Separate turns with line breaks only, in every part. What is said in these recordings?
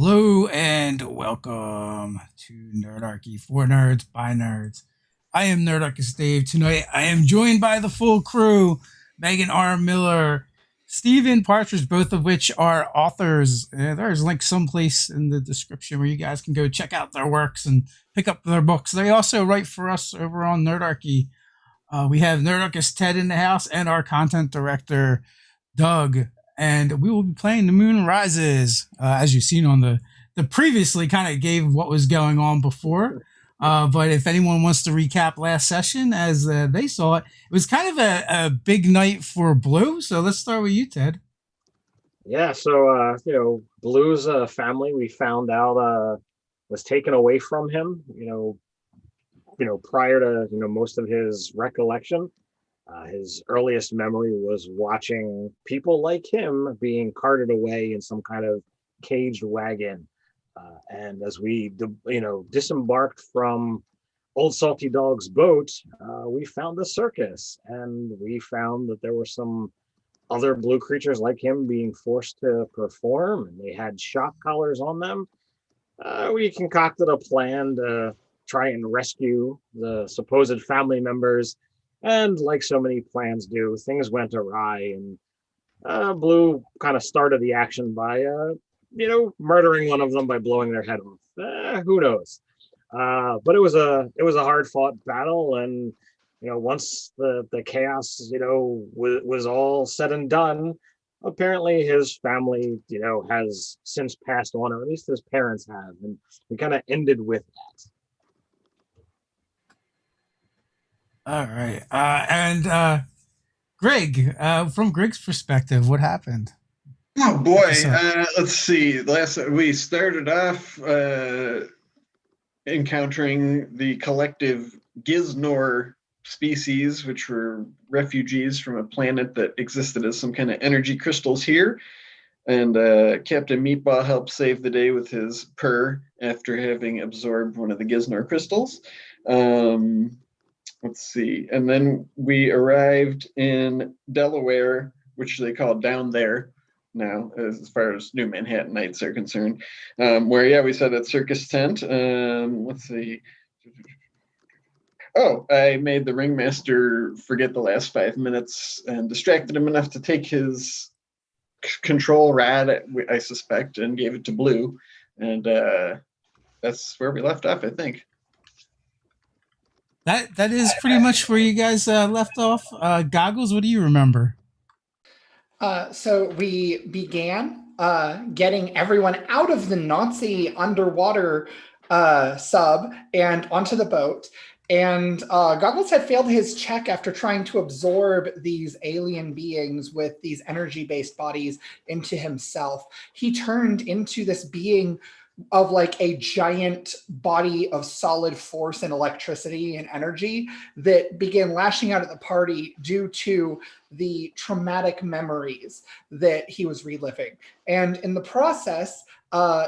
Hello and welcome to Nerdarchy for Nerds by Nerds. I am Nerdarchist Dave. Tonight I am joined by the full crew: Megan R. Miller, Stephen Partridge, both of which are authors. There's links someplace in the description where you guys can go check out their works and pick up their books. They also write for us over on Nerdarchy. We have Nerdarchist Ted in the house and our content director, Doug, and we will be playing The Moon Rises, as you've seen on the previously kind of gave what was going on before. But if anyone wants to recap last session as they saw it, it was kind of a big night for Blue. So let's start with you, Ted.
Yeah, so Blue's family we found out was taken away from him. Prior to most of his recollection. His earliest memory was watching people like him being carted away in some kind of caged wagon. And as we, disembarked from Old Salty Dog's boat, we found the circus, and we found that there were some other blue creatures like him being forced to perform, and they had shock collars on them. We concocted a plan to try and rescue the supposed family members. And like so many plans do, things went awry, and Blue kind of started the action by, murdering one of them by blowing their head off. Who knows? But it was a hard fought battle, and once the chaos, was all said and done, apparently his family, has since passed on, or at least his parents have, and we kind of ended with that.
All right. And Greg, from Greg's perspective, what happened?
Oh boy,
Episode.
let's see. Last we started off encountering the collective Giznor species, which were refugees from a planet that existed as some kind of energy crystals here. And Captain Meatball helped save the day with his purr after having absorbed one of the Giznor crystals. Let's see. And then we arrived in Delaware, which they call down there now, as far as New Manhattanites are concerned, where, we saw that circus tent. Let's see. Oh, I made the ringmaster forget the last 5 minutes and distracted him enough to take his control rad, I suspect, and gave it to Blue. And that's where we left off, I think.
That is pretty much where you guys left off. Goggles, what do you remember?
So we began getting everyone out of the Nazi underwater sub and onto the boat. And Goggles had failed his check after trying to absorb these alien beings with these energy-based bodies into himself. He turned into this being of like a giant body of solid force and electricity and energy that began lashing out at the party due to the traumatic memories that he was reliving. And in the process,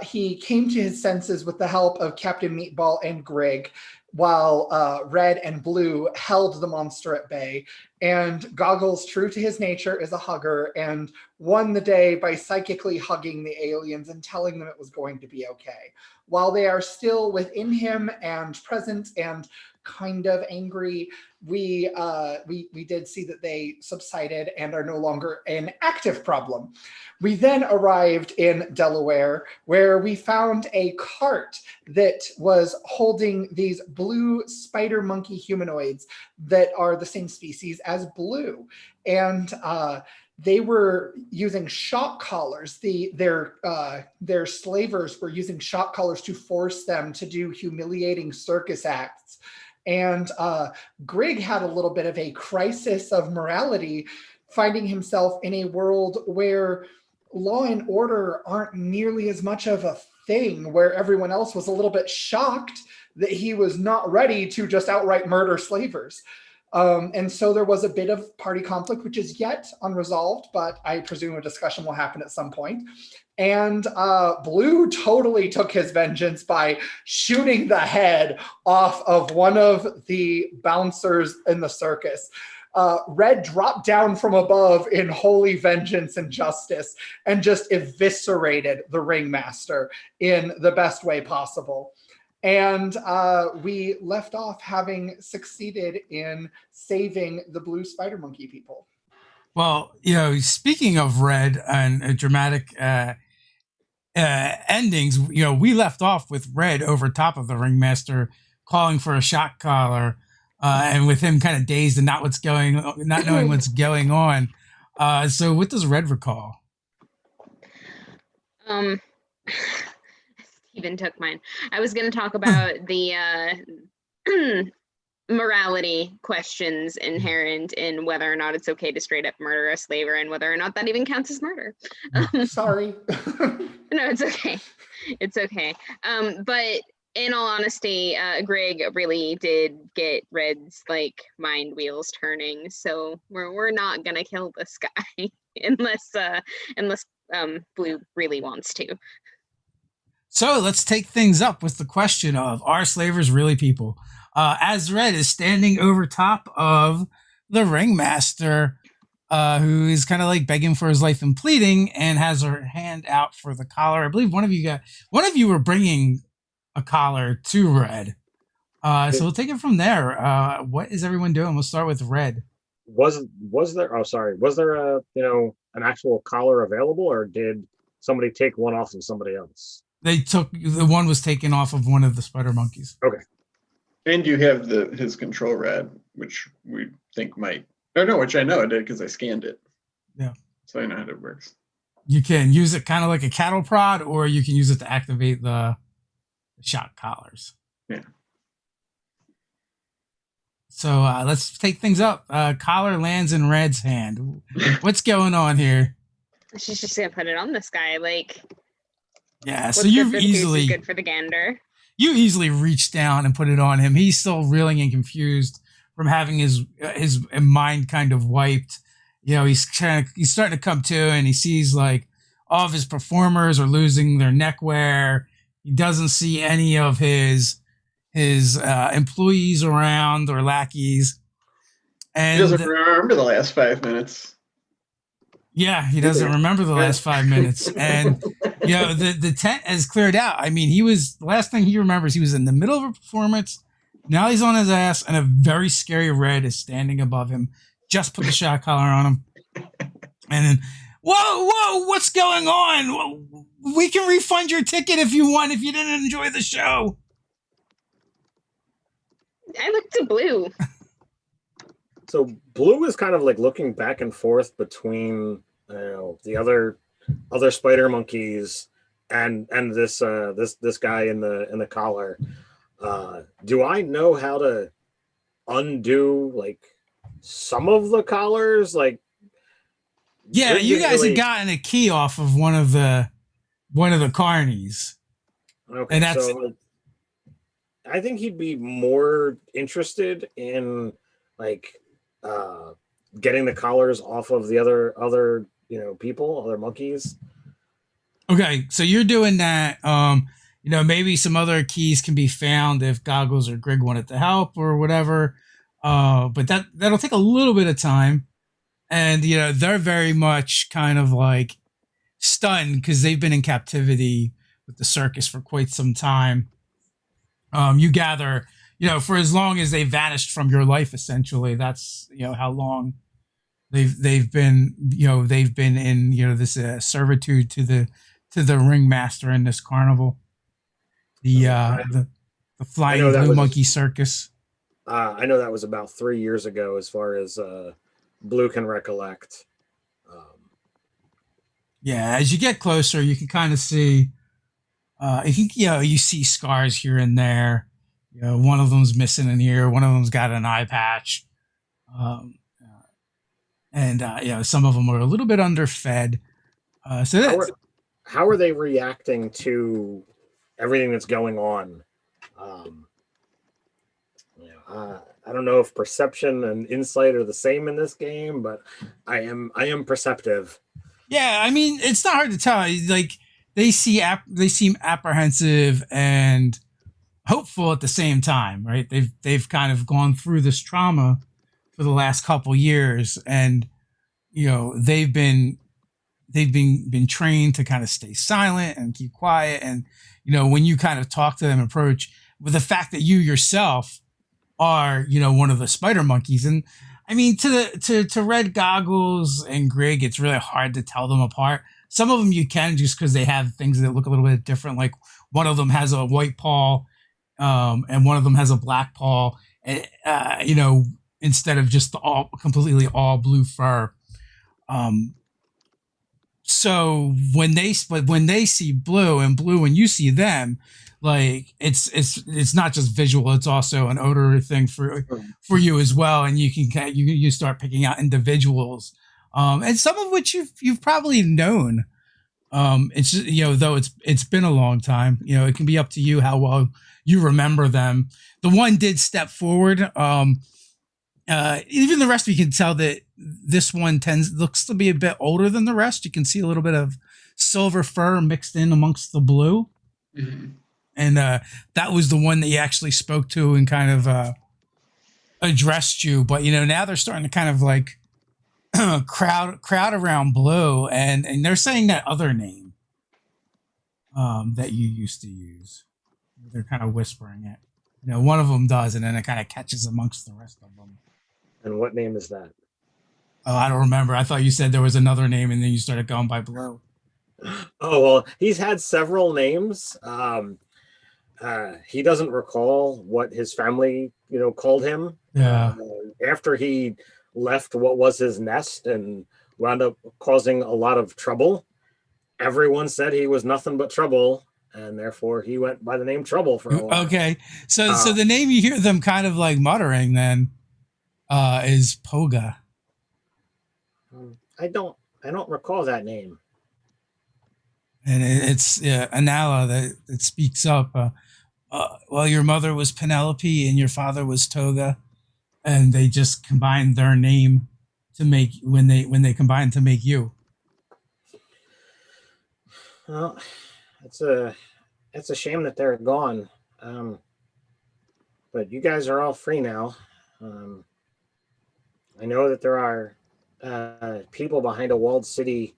he came to his senses with the help of Captain Meatball and Greg, while Red and Blue held the monster at bay. And Goggles, true to his nature, is a hugger and won the day by psychically hugging the aliens and telling them it was going to be okay. While they are still within him and present and kind of angry, we did see that they subsided and are no longer an active problem. We then arrived in Delaware, where we found a cart that was holding these blue spider monkey humanoids that are the same species as Blue. And they were using shock collars. Their slavers were using shock collars to force them to do humiliating circus acts. And Greg had a little bit of a crisis of morality, finding himself in a world where law and order aren't nearly as much of a thing, where everyone else was a little bit shocked that he was not ready to just outright murder slavers. And so there was a bit of party conflict, which is yet unresolved, but I presume a discussion will happen at some point. And Blue totally took his vengeance by shooting the head off of one of the bouncers in the circus. Red dropped down from above in holy vengeance and justice and just eviscerated the ringmaster in the best way possible. And we left off having succeeded in saving the blue spider monkey people.
Well, speaking of Red and dramatic endings, we left off with Red over top of the ringmaster calling for a shot collar, and with him kind of dazed and not knowing what's going on. So what does Red recall?
Steven took mine. I was going to talk about the morality questions inherent in whether or not it's okay to straight up murder a slaver and whether or not that even counts as murder.
Sorry.
No, it's okay. It's okay. But in all honesty, Greg really did get Red's mind wheels turning. So we're not gonna kill this guy unless Blue really wants to.
So let's take things up with the question of, are slavers really people? As Red is standing over top of the ringmaster, who is kind of begging for his life and pleading, and has her hand out for the collar. I believe one of you were bringing a collar to Red. So we'll take it from there. What is everyone doing? We'll start with Red.
Was there? Oh, sorry. Was there an actual collar available, or did somebody take one off of somebody else?
The one was taken off of one of the spider monkeys.
Okay.
And you have his control rad, which we think might. Oh no, which I know I did because I scanned it.
Yeah.
So I know how it works.
You can use it kind of like a cattle prod, or you can use it to activate the shot collars.
Yeah.
So let's take things up. Collar lands in Red's hand. What's going on here?
She's just gonna put it on this guy,
Yeah, so you've easily
good for the gander.
You easily reached down and put it on him. He's still reeling and confused from having his mind kind of wiped. He's starting to come to, and he sees all of his performers are losing their neckwear. He doesn't see any of his employees around or lackeys. And
he doesn't remember the last 5 minutes.
Yeah, he doesn't remember the last 5 minutes. And, the tent has cleared out. I mean, the last thing he remembers, he was in the middle of a performance. Now he's on his ass, and a very scary Red is standing above him. Just put the shot collar on him. And then, whoa, what's going on? We can refund your ticket if you want, if you didn't enjoy the show.
I look to Blue.
So Blue is kind of looking back and forth between the other spider monkeys and this guy in the collar. Do I know how to undo some of the collars?
Yeah, you guys had gotten a key off of one of the carnies.
Okay,
and that's.
So I think he'd be more interested in getting the collars off of the other people, other monkeys.
Okay, so you're doing that. Maybe some other keys can be found if Goggles or Greg wanted to help or whatever. But that'll take a little bit of time. And they're very much kind of stunned because they've been in captivity with the circus for quite some time. You gather, for as long as they vanished from your life, essentially, that's how long they've been in this servitude to the ringmaster in this carnival, the flying blue monkey circus.
I know that was about 3 years ago, as far as Blue can recollect.
Yeah, as you get closer, you can kind of see. You see scars here and there. One of them's missing an ear. One of them's got an eye patch. And some of them are a little bit underfed.
How are they reacting to everything that's going on? I don't know if perception and insight are the same in this game, but I am perceptive.
Yeah, I mean, it's not hard to tell. They seem apprehensive and hopeful at the same time, right? They've kind of gone through this trauma for the last couple years, and they've been trained to kind of stay silent and keep quiet. And when you kind of talk to them, approach with the fact that you yourself are one of the spider monkeys. And I mean, to Red Goggles and Greg, it's really hard to tell them apart. Some of them you can, just because they have things that look a little bit different. Like one of them has a white paw, and one of them has a black paw. Instead of just completely all blue fur. So when they see blue, and you see them, like it's not just visual, it's also an odor thing for you as well, and you start picking out individuals, and some of which you've probably known. It's just, though it's been a long time, it can be up to you how well you remember them. The one did step forward. Even the rest, we can tell that this one looks to be a bit older than the rest. You can see a little bit of silver fur mixed in amongst the blue. Mm-hmm. And that was the one that you actually spoke to and kind of addressed you. But now they're starting to kind of like crowd around Blue, and they're saying that other name that you used to use. They're kind of whispering it. One of them does, and then it kind of catches amongst the rest of them.
And what name is that?
Oh, I don't remember. I thought you said there was another name, and then you started going by Blue.
Oh, well, he's had several names. He doesn't recall what his family, called him.
Yeah.
After he left what was his nest and wound up causing a lot of trouble, everyone said he was nothing but trouble, and therefore he went by the name Trouble for a while. Okay.
So the name you hear them kind of like muttering then is Poga.
I don't recall that name.
And it's Anala that speaks up. Well, your mother was Penelope and your father was Toga, and they just combined their name to make when they combined to make you.
Well, it's a shame that they're gone. But you guys are all free now. I know that there are people behind a walled city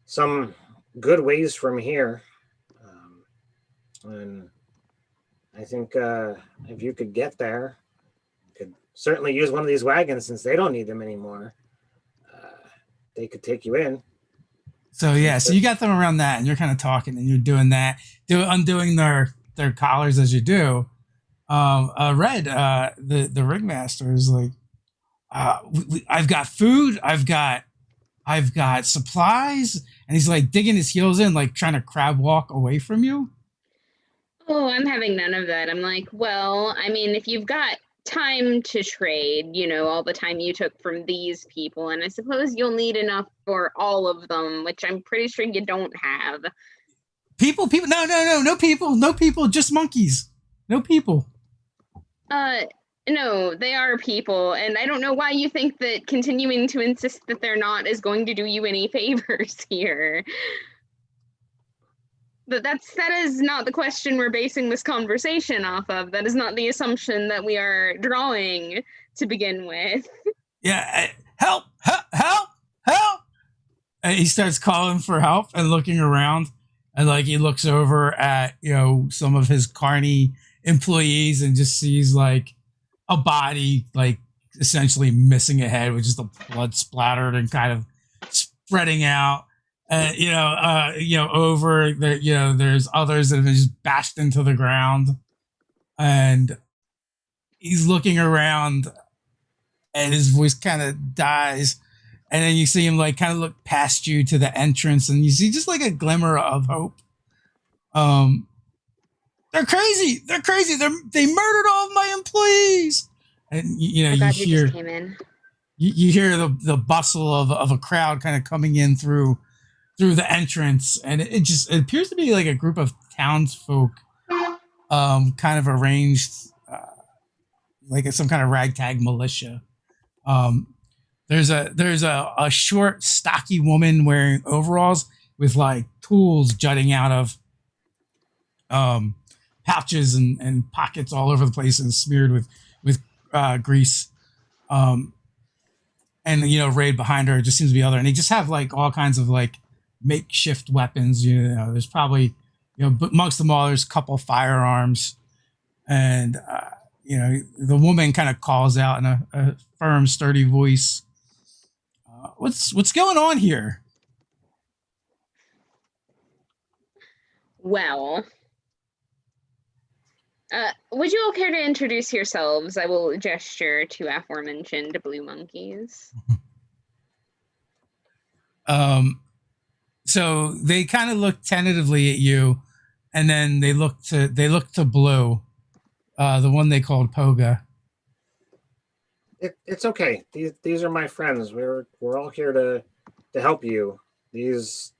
some good ways from here. And I think if you could get there, you could certainly use one of these wagons since they don't need them anymore. They could take you in.
So you got them around that, and you're kind of talking, and you're doing that, undoing their collars as you do. Red, the ringmaster is like, I've got food, I've got supplies, and he's like digging his heels in, like trying to crab walk away from you.
Oh, I'm having none of that. I'm like, well, I mean, if you've got time to trade, all the time you took from these people, and I suppose you'll need enough for all of them, which I'm pretty sure you don't have.
People, no people, just monkeys. No people.
No, they are people, and I don't know why you think that continuing to insist that they're not is going to do you any favors here. But that is not the question we're basing this conversation off of. That is not the assumption that we are drawing to begin with.
Yeah, help! And he starts calling for help and looking around, and like he looks over at some of his carny employees and just sees like a body like essentially missing a head with just the blood splattered and kind of spreading out. Over there, there's others that have been just bashed into the ground, and he's looking around, and his voice kind of dies, and then you see him like kind of look past you to the entrance, and you see just like a glimmer of hope. They're crazy. They murdered all of my employees, and you hear
just came in.
You hear the bustle of a crowd kind of coming in through the entrance, and it appears to be like a group of townsfolk, kind of arranged like some kind of ragtag militia. There's a short, stocky woman wearing overalls with like tools jutting out of pouches and pockets all over the place and smeared with grease. and Raid behind her just seems to be other, and they just have like all kinds of like makeshift weapons. There's probably but amongst them all there's a couple firearms, and the woman kind of calls out in a firm, sturdy voice, what's going on here?
Well, would you all care to introduce yourselves? I will gesture to aforementioned blue monkeys.
So they kind of look tentatively at you, and then they look to Blue, the one they called Poga.
It's okay. These are my friends. We're all here to help you. These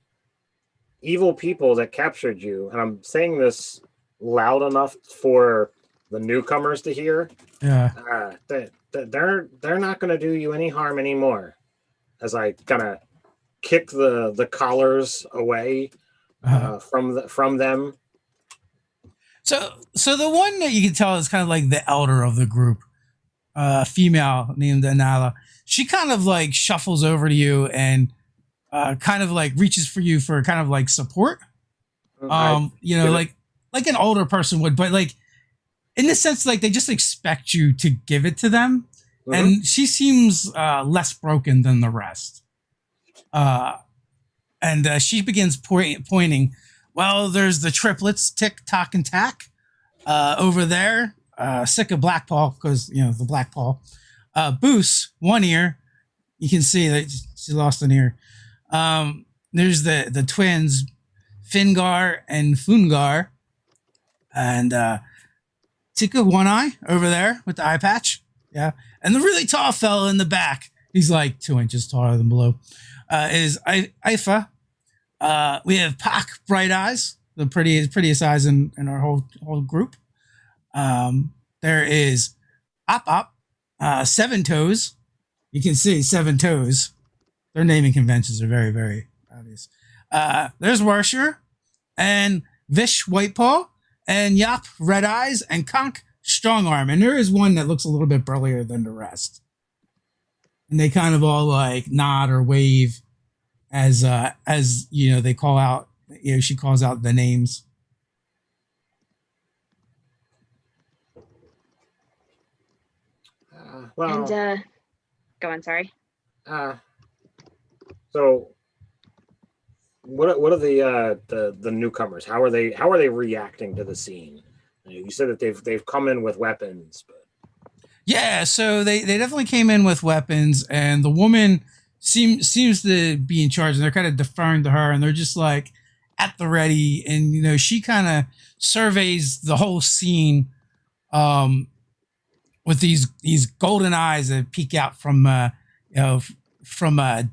evil people that captured you, and I'm saying this loud enough for the newcomers to hear.
Yeah.
They're not going to do you any harm anymore. As I kind of kick the collars away from them.
So the one that you can tell is kind of like the elder of the group, female named Anala. She kind of like shuffles over to you and kind of like reaches for you for kind of like support. Like an older person would, but like in the sense like they just expect you to give it to them. Mm-hmm. And she seems less broken than the rest. And she begins pointing. Well, there's the triplets, Tick, Tock, and Tack, over there. Sick of Black Paw, because the Black Paw. Boos, one ear. You can see that she lost an ear. There's the twins, Fingar and Fungar, and Tika, one eye over there with the eye patch. Yeah, and the really tall fella in the back. He's like 2 inches taller than Blue. Is Ifa. We have Pak, Bright Eyes, the prettiest eyes in our whole group. There is Op, Seven Toes. You can see 7 toes. Their naming conventions are very, very obvious. There's Warsher, and Vish, Whitepaw, and Yop, Red Eyes, and Conk, Strong Arm. And there is one that looks a little bit burlier than the rest. And they kind of all like nod or wave as they call out. She calls out the names.
And go on. Sorry.
So, what are the newcomers? How are they reacting to the scene? You said that they've come in with weapons, but
yeah, so they definitely came in with weapons, and the woman seems to be in charge, and they're kind of deferring to her, and they're just like at the ready, and she kind of surveys the whole scene with these golden eyes that peek out from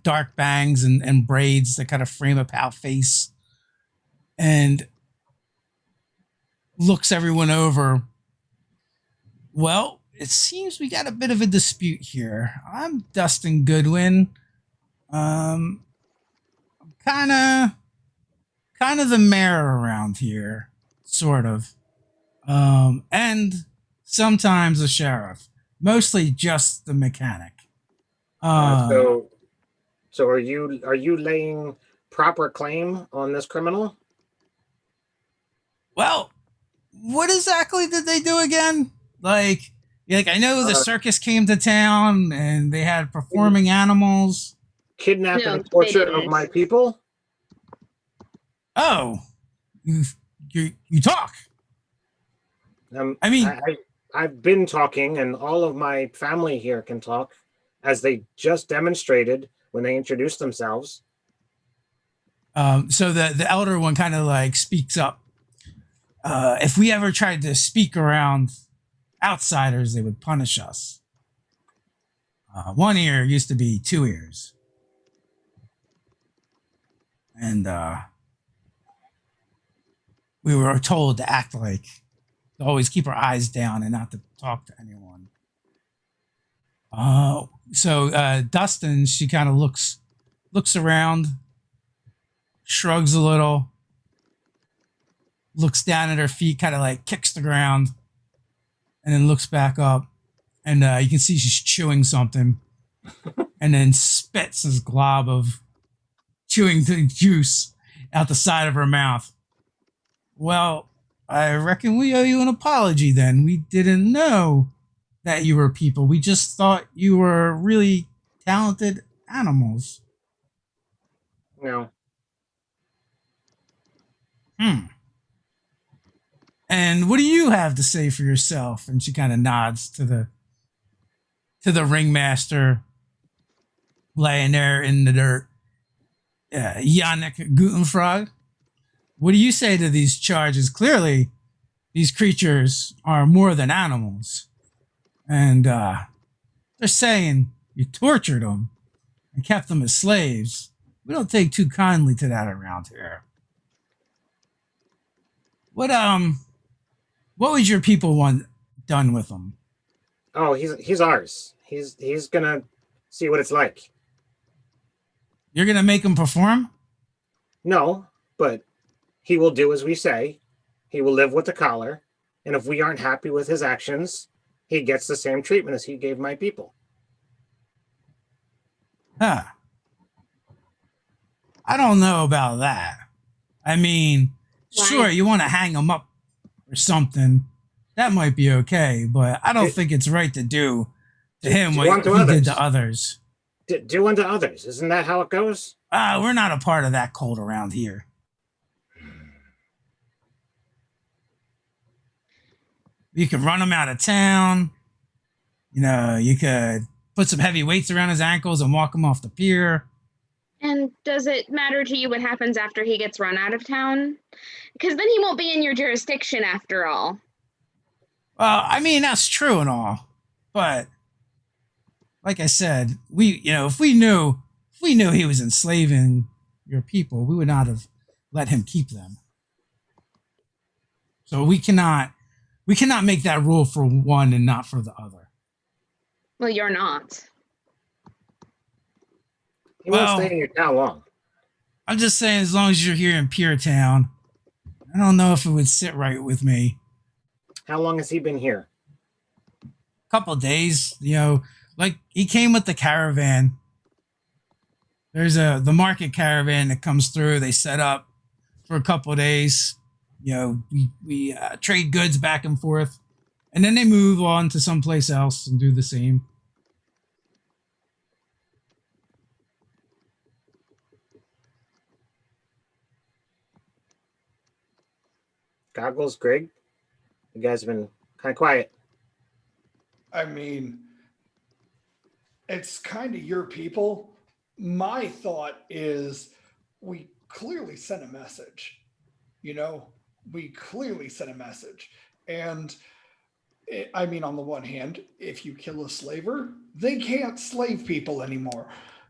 dark bangs and braids that kind of frame a pale face, and looks everyone over. Well, it seems we got a bit of a dispute here. I'm Dustin Goodwin. I'm kind of the mayor around here, sort of, and sometimes a sheriff. Mostly just the mechanic.
So are you laying proper claim on this criminal?
Well, what exactly did they do again? Like I know the circus came to town and they had performing animals.
Kidnap and torture of my people?
Oh, you talk.
I've been talking, and all of my family here can talk, as they just demonstrated when they introduced themselves.
So the elder one kind of like speaks up. If we ever tried to speak around outsiders, they would punish us. 1 ear used to be 2 ears. And we were told to act like, to always keep our eyes down and not to talk to anyone. So Dustin, she kind of looks around, shrugs a little, looks down at her feet, kind of like kicks the ground, and then looks back up, and you can see she's chewing something. and then spits this glob of chewing the juice out the side of her mouth. Well, I reckon we owe you an apology then. We didn't know that you were people. We just thought you were really talented animals.
No.
And what do you have to say for yourself? And she kind of nods to the ringmaster laying there in the dirt. Yannick Gutenfrog. What do you say to these charges? Clearly, these creatures are more than animals. And they're saying you tortured them and kept them as slaves. We don't take too kindly to that around here. What would your people want done with them?
Oh, he's ours. He's gonna see what it's like.
You're gonna make them perform?
No, but he will do as we say. He will live with the collar, and if we aren't happy with his actions, he gets the same treatment as he gave my people.
Huh. I don't know about that. I mean,
Why?
sure, you want to hang them up or something. That might be okay, but I don't think it's right to do to him
do
what
unto
he did
others.
to others.
Do unto others. Isn't that how it goes?
We're not a part of that cult around here. You could run him out of town. You know, you could put some heavy weights around his ankles and walk him off the pier.
And does it matter to you what happens after he gets run out of town? Because then he won't be in your jurisdiction after all.
Well, I mean, that's true and all. But like I said, if we knew he was enslaving your people, we would not have let him keep them. So we cannot make that rule for one and not for the other.
Well, you're not.
He won't stay in your town long.
I'm just saying, as long as you're here in Pure Town, I don't know if it would sit right with me.
How long has he been here?
A couple days, like he came with the caravan. There's the market caravan that comes through. They set up for a couple of days. We trade goods back and forth, and then they move on to someplace else and do the same.
Goggles, Greg? You guys have been kind of quiet.
I mean, it's kind of your people. My thought is we clearly sent a message. We clearly sent a message. And on the one hand, if you kill a slaver, they can't slave people anymore.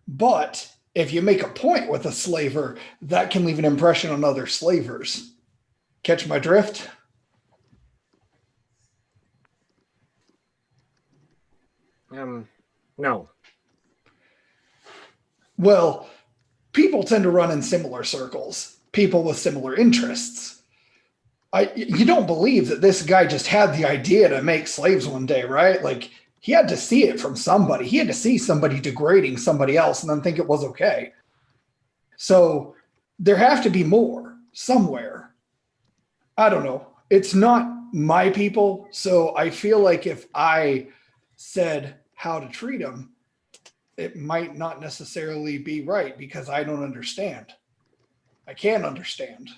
But if you make a point with a slaver, that can leave an impression on other slavers. Catch my drift?
No.
Well, people tend to run in similar circles. People with similar interests. You don't believe that this guy just had the idea to make slaves one day, right? Like, he had to see it from somebody. He had to see somebody degrading somebody else and then think it was okay. So there have to be more somewhere. I don't know. It's not my people. So I feel like if I said how to treat them, it might not necessarily be right because I don't understand. I can't understand.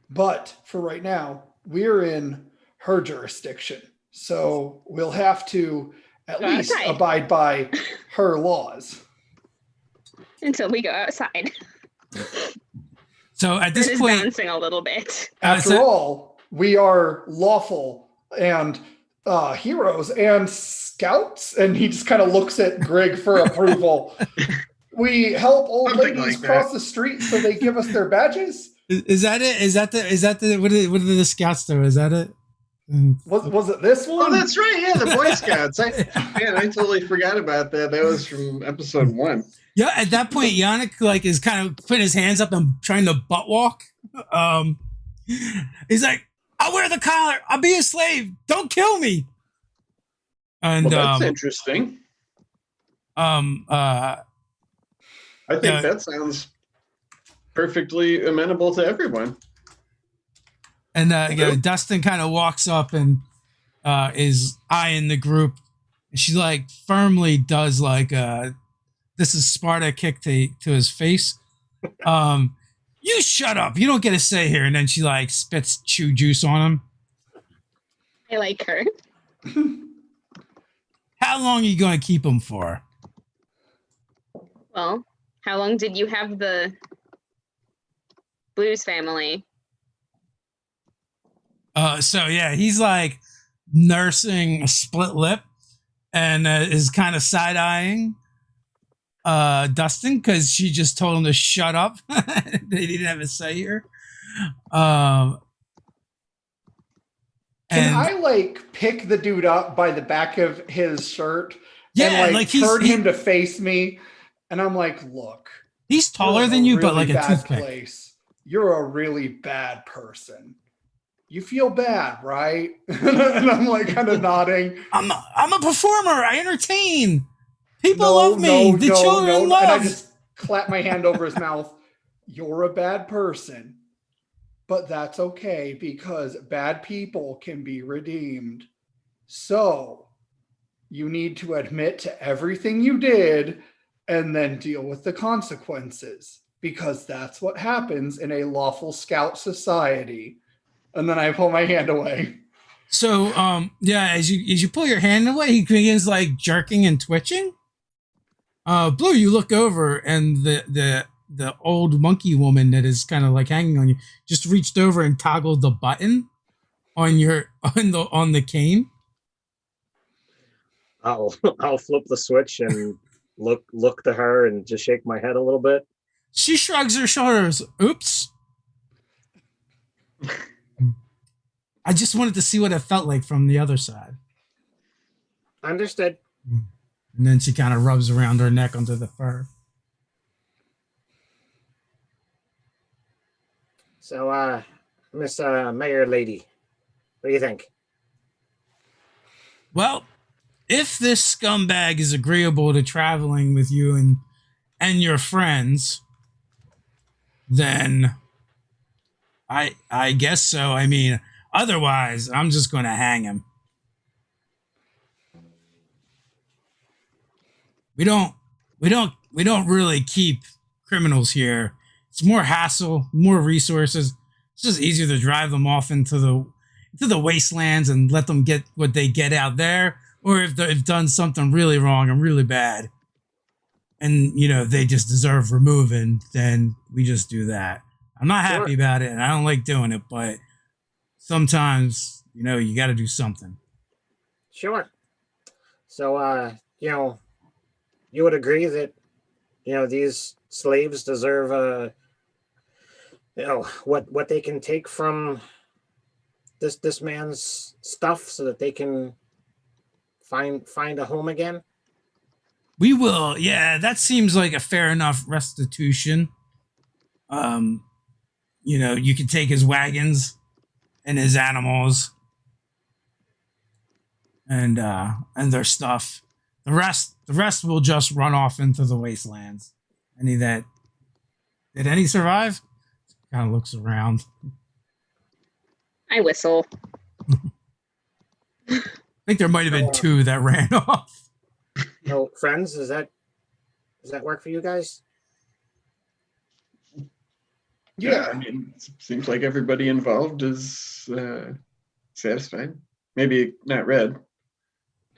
But for right now, we're in her jurisdiction. So we'll have to at least abide by her laws.
Until we go outside.
So at this
It is
point,
bouncing a little bit.
After all, we are lawful and heroes and scouts. And he just kind of looks at Greg for approval. We help old
Something
ladies
like
cross
that.
the street so they give us their badges.
is that it? Is that the what do the scouts do? Is that it?
Was it this
Oh,
one?
that's right. Yeah, the Boy Scouts. I totally forgot about that. That was from episode 1.
Yeah, at that point, Yannick is kind of putting his hands up and trying to butt walk. He's like, "I'll wear the collar. I'll be a slave. Don't kill me." And
Well, that's interesting. I think that sounds perfectly amenable to everyone.
And Dustin kind of walks up and is eyeing the group. And she like firmly does like this is Sparta kick to his face. You shut up. You don't get a say here. And then she like spits chew juice on him.
I like her.
How long are you going to keep him for?
Well, how long did you have the Blues family?
So yeah, he's like nursing a split lip and is kind of side-eyeing Dustin because she just told him to shut up. They didn't have a say here.
Can I like pick the dude up by the back of his shirt and like turn him to face me? And I'm like, look,
he's taller than you, but like a toothpick.
You're a really bad person. You feel bad, right? And I'm like kind of nodding.
I'm a performer. I entertain. People love me. The children love.
And I just clap my hand over his mouth. You're a bad person. But that's okay because bad people can be redeemed. So you need to admit to everything you did and then deal with the consequences because that's what happens in a lawful scout society. And then I pull my hand away.
So, as you pull your hand away, he begins like jerking and twitching. Blue, you look over and the old monkey woman that is kind of like hanging on you just reached over and toggled the button on the cane.
I'll flip the switch and look to her and just shake my head a little bit.
She shrugs her shoulders. Oops. I just wanted to see what it felt like from the other side.
Understood.
And then she kind of rubs around her neck under the fur.
So, Miss Mayor Lady, what do you think?
Well, if this scumbag is agreeable to traveling with you and your friends, then I guess so. I mean, otherwise, I'm just going to hang him. We don't really keep criminals here. It's more hassle, more resources. It's just easier to drive them off into the wastelands and let them get what they get out there, or if they've done something really wrong and really bad, and they just deserve removing, then we just do that. I'm not happy about it, and I don't like doing it, but sometimes you got to do something.
Sure. So, you would agree that these slaves deserve what they can take from this man's stuff so that they can find a home again?
We will. Yeah, that seems like a fair enough restitution. You can take his wagons and his animals and their stuff. The rest will just run off into the wastelands. Did any survive? Kind of looks around.
I whistle.
I think there might have been two that ran off.
No, friends, does that work for you guys?
Yeah, I mean, it seems like everybody involved is satisfied. Maybe not Red.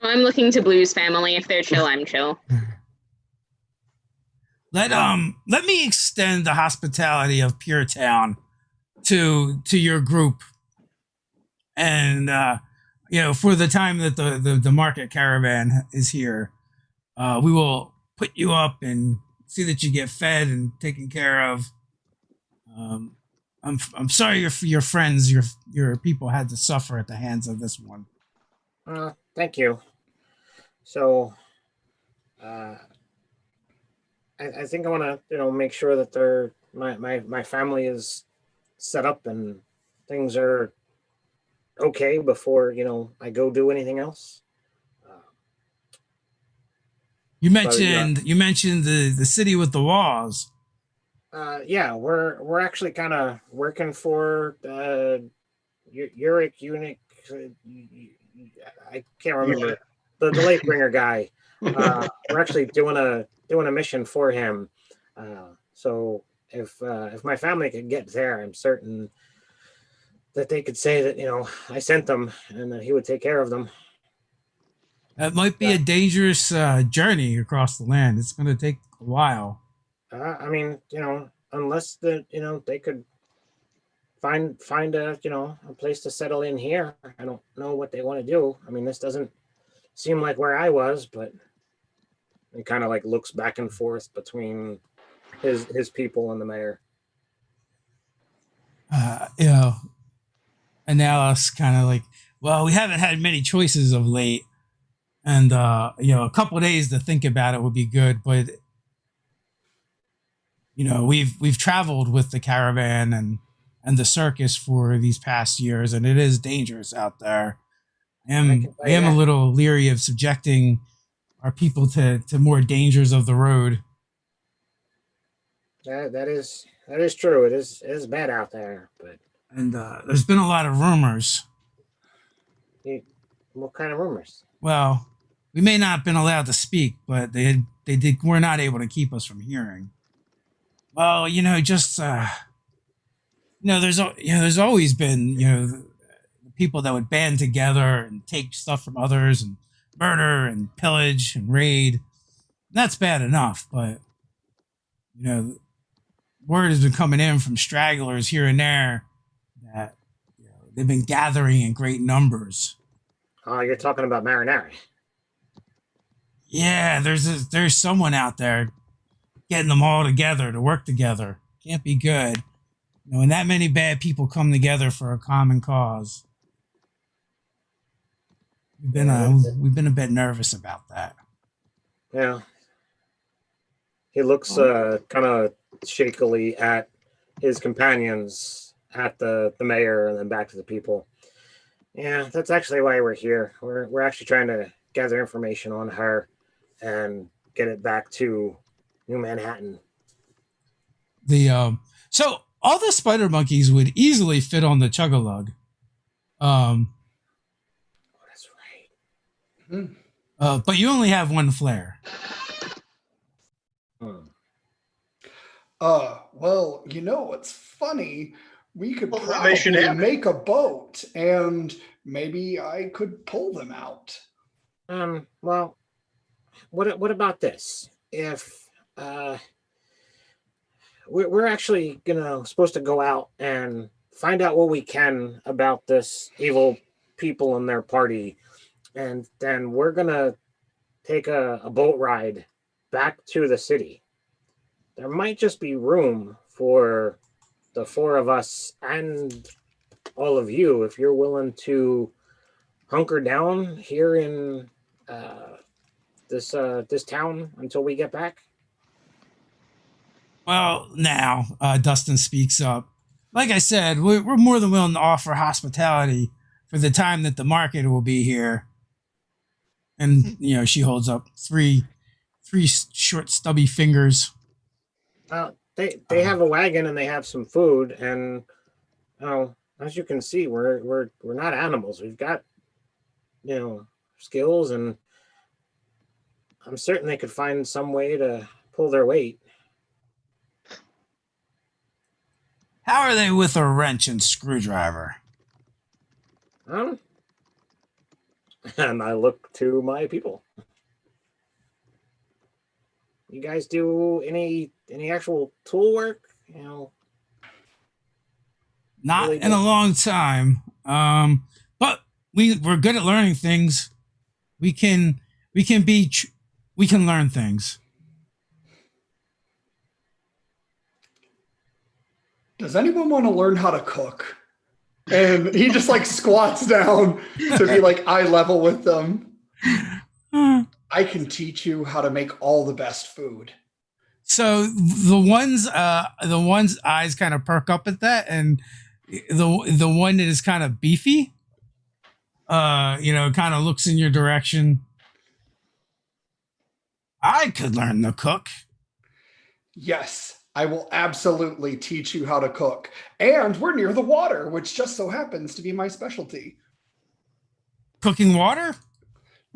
I'm looking to Blue's family. If they're chill, I'm chill.
Let me extend the hospitality of Pure Town to your group, and for the time that the market caravan is here, we will put you up and see that you get fed and taken care of. I'm sorry your friends, your people had to suffer at the hands of this one.
Thank you. So, I think I want to, make sure that my family is set up and things are okay before, I go do anything else.
You mentioned the city with the walls.
Yeah, we're actually kind of working for Uric Unic. I can't remember the Lightbringer guy. We're actually doing a mission for him. So if my family could get there, I'm certain that they could say that I sent them and that he would take care of them.
It might be a dangerous journey across the land. It's going to take a while.
I mean, unless they could find a place to settle in here. I don't know what they want to do. I mean, this doesn't seem like where I was, but it kind of like looks back and forth between his people and the mayor.
And now it's kind of like, well, we haven't had many choices of late, and a couple of days to think about it would be good, but we've traveled with the caravan and the circus for these past years, and it is dangerous out there. I am a little leery of subjecting our people to more dangers of the road.
That is true. It is bad out there, but
there's been a lot of rumors.
What kind of rumors?
Well, we may not have been allowed to speak, but they were not able to keep us from hearing. Well, there's always been people that would band together and take stuff from others and murder and pillage and raid. That's bad enough, but word has been coming in from stragglers here and there that they've been gathering in great numbers.
Oh, you're talking about Marinari.
Yeah, there's someone out there getting them all together to work together. Can't be good. When that many bad people come together for a common cause. We've been a bit nervous about that.
Yeah. He looks kind of shakily at his companions, at the mayor, and then back to the people. Yeah, that's actually why we're here. We're actually trying to gather information on her and get it back to New Manhattan.
So all the spider monkeys would easily fit on the chug-a-lug.
That's right.
But you only have one flare.
Well, what's funny? We could probably make a boat, and maybe I could pull them out.
Well, what about this? If we're actually supposed to go out and find out what we can about this evil people and their party, and then we're gonna take a boat ride back to the city. There might just be room for the four of us and all of you if you're willing to hunker down here in this town until we get back.
Well, now Dustin speaks up. Like I said, we're more than willing to offer hospitality for the time that the market will be here. And she holds up three short stubby fingers.
They have a wagon and they have some food, and as you can see, we're not animals. We've got skills, and I'm certain they could find some way to pull their weight.
How are they with a wrench and screwdriver?
And I look to my people. You guys do any actual tool work?
Not really in a long time. But we're good at learning things. We can learn things.
Does anyone want to learn how to cook? And he just squats down to be eye level with them. I can teach you how to make all the best food.
So the one's eyes kind of perk up at that, and the one that is kind of beefy, kind of looks in your direction. I could learn to cook.
Yes, I will absolutely teach you how to cook. And we're near the water, which just so happens to be my specialty.
Cooking water?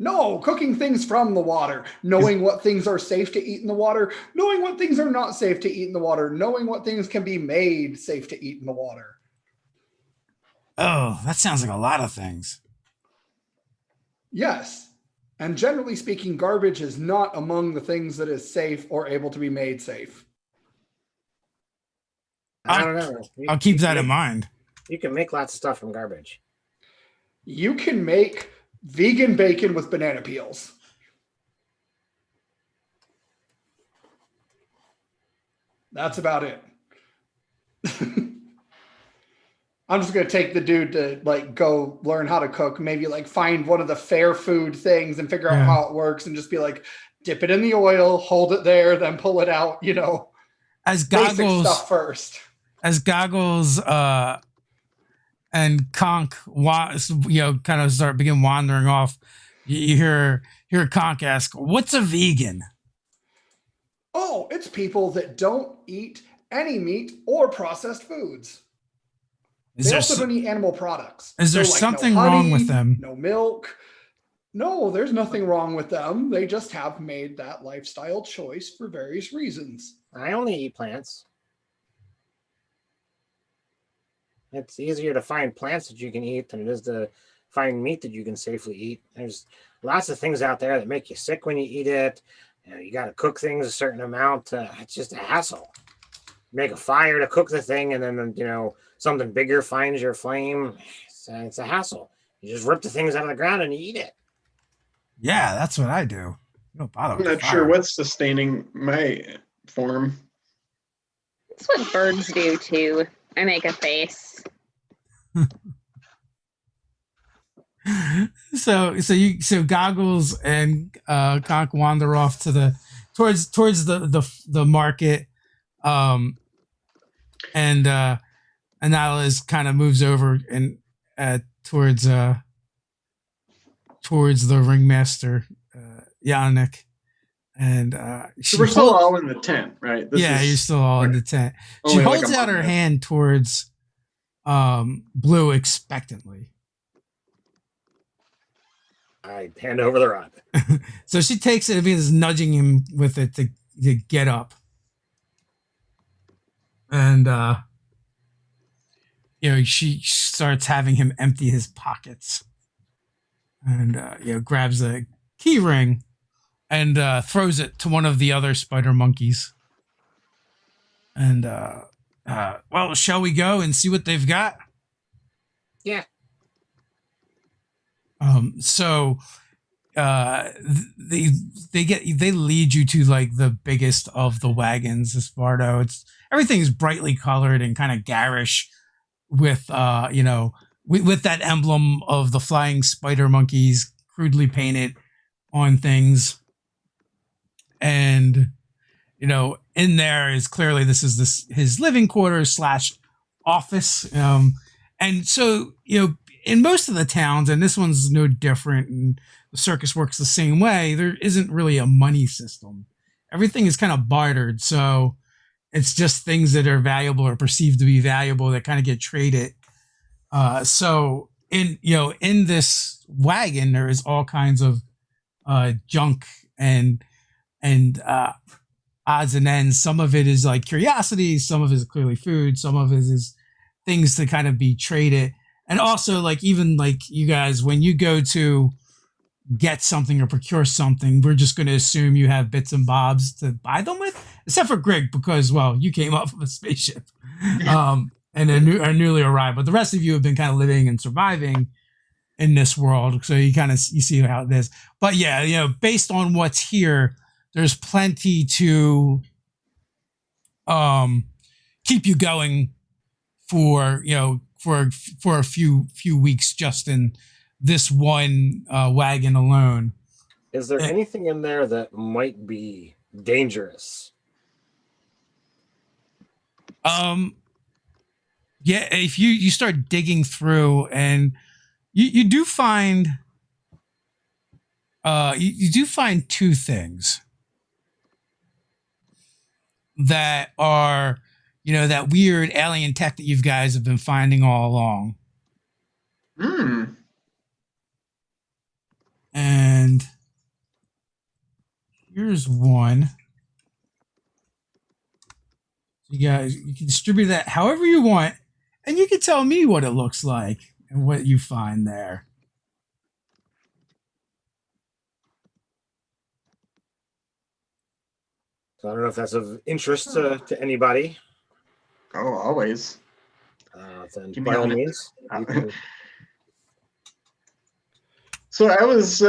No, cooking things from the water, knowing what things are safe to eat in the water, knowing what things are not safe to eat in the water, knowing what things can be made safe to eat in the water.
Oh, that sounds like a lot of things.
Yes. And generally speaking, garbage is not among the things that is safe or able to be made safe.
I don't know.
I'll keep that in mind.
You can make lots of stuff from garbage.
You can make vegan bacon with banana peels. That's about it. I'm just going to take the dude to like go learn how to cook, maybe like find one of the fair food things and figure out how it works and just be like, dip it in the oil, hold it there, then pull it out, you know,
As
basic
Goggles,
stuff first.
as Goggles and Conk, kind of begin wandering off, you hear Conk ask, "What's a vegan?"
Oh, it's people that don't eat any meat or processed foods. They also don't eat animal products.
Is there something wrong with them?
No milk. No, there's nothing wrong with them. They just have made that lifestyle choice for various reasons.
I only eat plants. It's easier to find plants that you can eat than it is to find meat that you can safely eat. There's lots of things out there that make you sick when you eat it. You got to cook things a certain amount. It's just a hassle. Make a fire to cook the thing, and then something bigger finds your flame. It's a hassle. You just rip the things out of the ground and you eat it.
Yeah, that's what I do. Don't bother.
I'm not sure what's sustaining my form.
That's what birds do too. I make a face.
So Goggles and Conk wander off to towards the market, and Alice kind of moves over and towards the ringmaster, Yannick, and
So we're still all in the tent, right?
You're still all in the tent. She
Only like
holds
a
out her
month.
hand towards Blue expectantly.
I hand over the rod.
So she takes it and begins nudging him with it to get up. And she starts having him empty his pockets. And grabs a key ring and throws it to one of the other spider monkeys. And well, shall we go and see what they've got?
Yeah.
So they lead you to like the biggest of the wagons, Esparto. Everything is brightly colored and kind of garish with with that emblem of the flying spider monkeys crudely painted on things. And in there is clearly his living quarters / office. And so in most of the towns, and this one's no different, and the circus works the same way, there isn't really a money system. Everything is kind of bartered. So it's just things that are valuable or perceived to be valuable that kind of get traded. So in this wagon, there is all kinds of junk and odds and ends. Some of it is like curiosities. Some of it is clearly food. Some of it is things to kind of be traded. And also, like, even like you guys, when you go to get something or procure something, we're just going to assume you have bits and bobs to buy them with, except for Greg, because, well, you came up from a spaceship and are newly arrived. But the rest of you have been kind of living and surviving in this world. So you see how it is. But yeah, based on what's here, there's plenty to keep you going for a few weeks just in this one wagon alone.
Is there anything in there that might be dangerous?
Yeah, if you start digging through, and you do find you do find two things. that are, that weird alien tech that you guys have been finding all along.
Hmm.
And here's one. You guys, you can distribute that however you want, and you can tell me what it looks like and what you find there.
So I don't know if that's of interest to anybody.
Oh, always.
Then
Give me
by all
on it.
means, you can.
So I was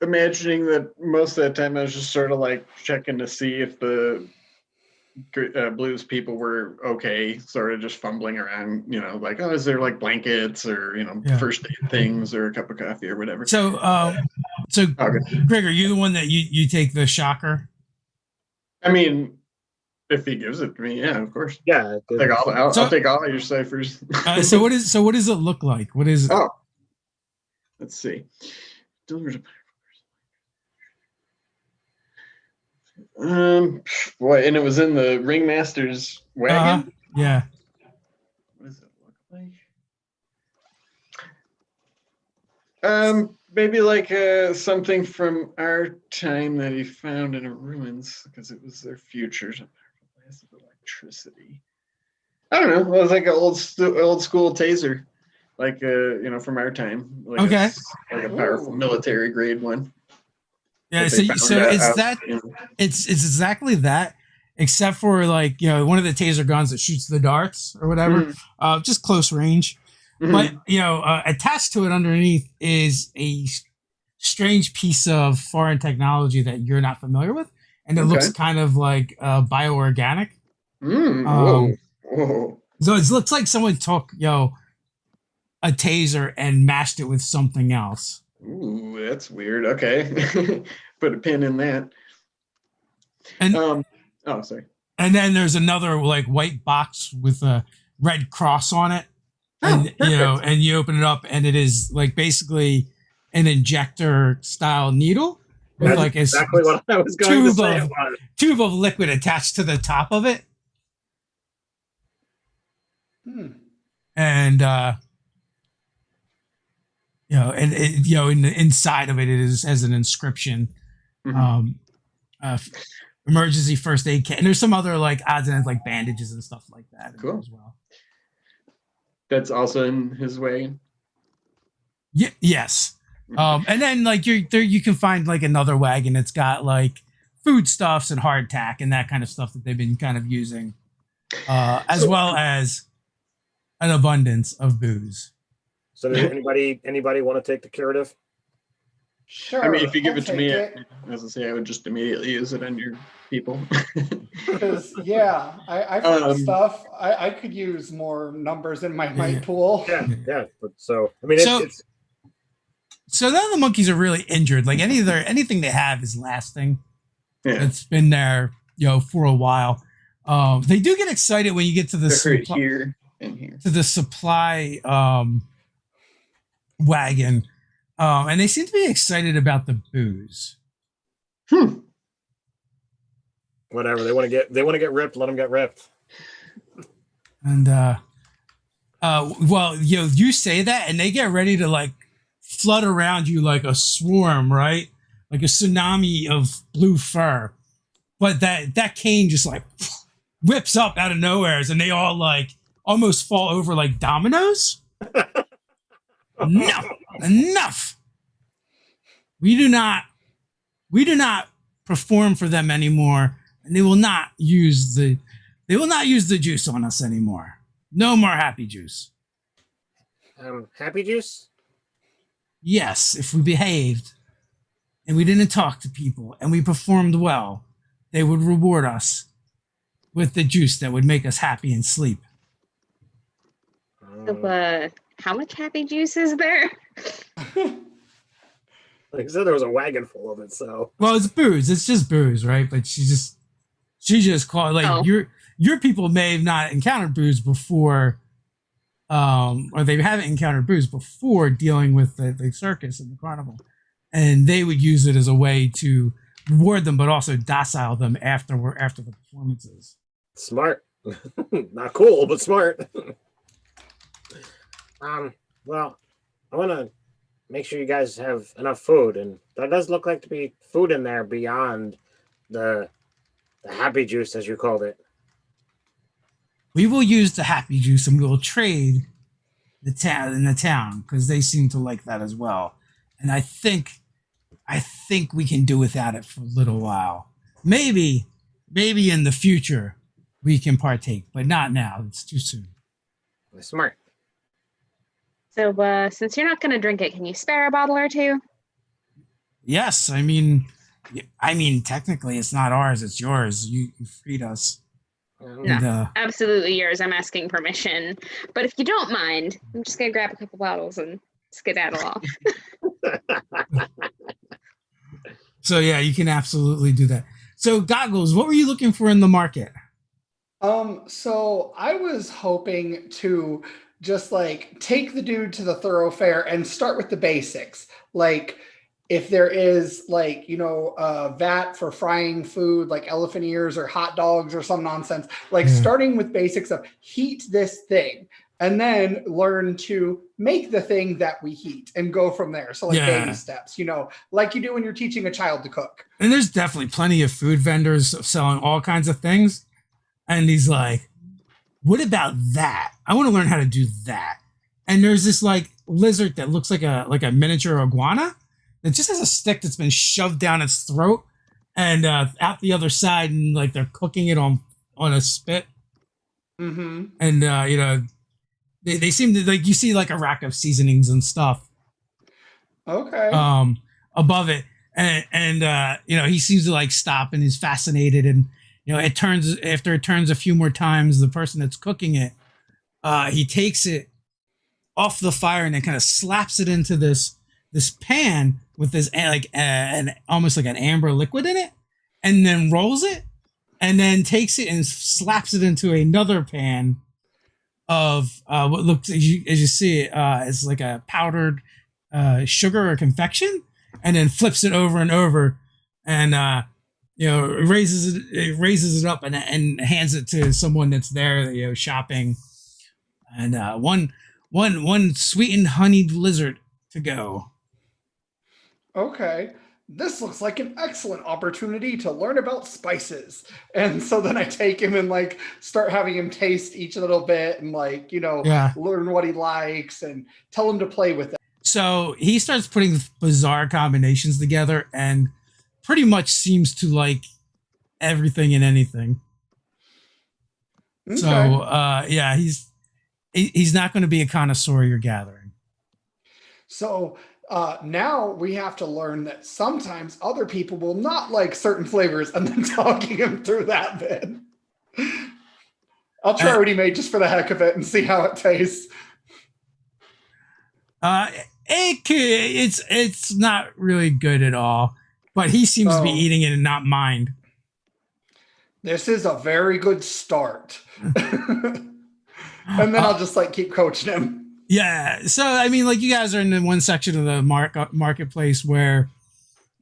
imagining that most of the time I was just sort of like checking to see if the blues people were okay, sort of just fumbling around, like, oh, is there like blankets or first aid things or a cup of coffee or whatever.
So Greg, are you the one that you take the shocker?
I mean, if he gives it to me, yeah, of course.
Yeah.
I'll take all of your ciphers.
So what does it look like? What is it?
Oh, let's see. Delivered. Boy, and it was in the ringmaster's wagon.
Yeah.
What does it look like? Maybe like something from our time that he found in a ruins, because it was their future. Electricity. I don't know. It was like an old school taser, like from our time. Like
Okay.
Like a powerful military grade one.
Yeah. So it's exactly that, except for like one of the taser guns that shoots the darts or whatever, just close range. But attached to it underneath is a strange piece of foreign technology that you're not familiar with, and it looks kind of like bioorganic.
Whoa.
So it looks like someone took a taser and mashed it with something else.
Ooh, that's weird. Okay, put a pin in that.
And
sorry.
And then there's another like white box with a red cross on it. And and you open it up, and it is like basically an injector style needle with
That's
like
exactly what I was going to say.
Tube of liquid attached to the top of it. And and it, in the inside of it, has an inscription, emergency first aid kit, and there's some other like odds and ends like bandages and stuff like that
cool
as well.
That's also in his wagon.
Yeah. Yes. And then like you can find like another wagon that's got like foodstuffs and hardtack and that kind of stuff that they've been kind of using, as well as an abundance of booze.
So does anybody want to take the curative?
Sure.
I mean, if you give
I'll
it to me,
take
as I say, I would just immediately use it on your people.
Yeah, I've got stuff. I could use more numbers in my might pool.
Yeah. But so I mean,
so none of the monkeys are really injured. Like anything they have is lasting.
Yeah.
It's been there, for a while. They do get excited when you get to the
here and here.
To the supply wagon, and they seem to be excited about the booze.
Whatever they want to get ripped. Let them get ripped.
And well, you say that, and they get ready to like flood around you like a swarm, right? Like a tsunami of blue fur. But that cane just like whips up out of nowhere, and they all like almost fall over like dominoes. Enough. We do not perform for them anymore, and they will not use the juice on us anymore. No more happy juice.
Happy juice?
Yes, if we behaved and we didn't talk to people and we performed well, they would reward us with the juice that would make us happy and sleep.
So, how much happy juice is there?
Like I said, there was a wagon full of it. So
well, it's booze. It's just booze, right? But she just called like your people may have not encountered booze before, or they haven't encountered booze before dealing with the circus and the carnival, and they would use it as a way to reward them, but also docile them after the performances.
Smart. Not cool, but smart. Well, I want to make sure you guys have enough food, and there does look like to be food in there beyond the happy juice, as you called it.
We will use the happy juice, and we will trade the town because they seem to like that as well. And I think we can do without it for a little while. Maybe in the future we can partake, but not now. It's too soon.
Smart.
So, since you're not going to drink it, can you spare a bottle or two?
Yes, I mean, technically it's not ours; it's yours. You freed us.
No, absolutely yours. I'm asking permission. But if you don't mind, I'm just going to grab a couple bottles and skedaddle off.
So yeah, you can absolutely do that. So Goggles, what were you looking for in the market?
So I was hoping to just like take the dude to the thoroughfare and start with the basics. Like if there is like, a vat for frying food, like elephant ears or hot dogs or some nonsense, like starting with basics of heat this thing and then learn to make the thing that we heat and go from there. So like baby steps, like you do when you're teaching a child to cook.
And there's definitely plenty of food vendors selling all kinds of things. And he's like, what about that? I want to learn how to do that. And there's this like lizard that looks like a miniature iguana that just has a stick that's been shoved down its throat and out the other side, and like they're cooking it on a spit.
Mm-hmm.
And they seem to, like, you see like a rack of seasonings and stuff.
Okay.
Above it, and he seems to like stop and is fascinated, and it turns a few more times, the person that's cooking it, he takes it off the fire and then kind of slaps it into this pan with this almost like an amber liquid in it, and then rolls it, and then takes it and slaps it into another pan of what looks, as you see it, is like a powdered sugar or confection, and then flips it over and over, and raises it up and hands it to someone that's there, shopping, and one sweetened honeyed lizard to go.
Okay. This looks like an excellent opportunity to learn about spices. And so then I take him and like start having him taste each little bit and like, learn what he likes and tell him to play with it.
So he starts putting bizarre combinations together and pretty much seems to like everything and anything. Okay. So he's not going to be a connoisseur you're gathering. So
now we have to learn that sometimes other people will not like certain flavors, and then talking him through that bit. I'll try what he made just for the heck of it and see how it tastes.
It's not really good at all, but he seems to be eating it and not mind.
This is a very good start. And then I'll just like keep coaching him.
Yeah. So, I mean, like, you guys are in the one section of the marketplace where,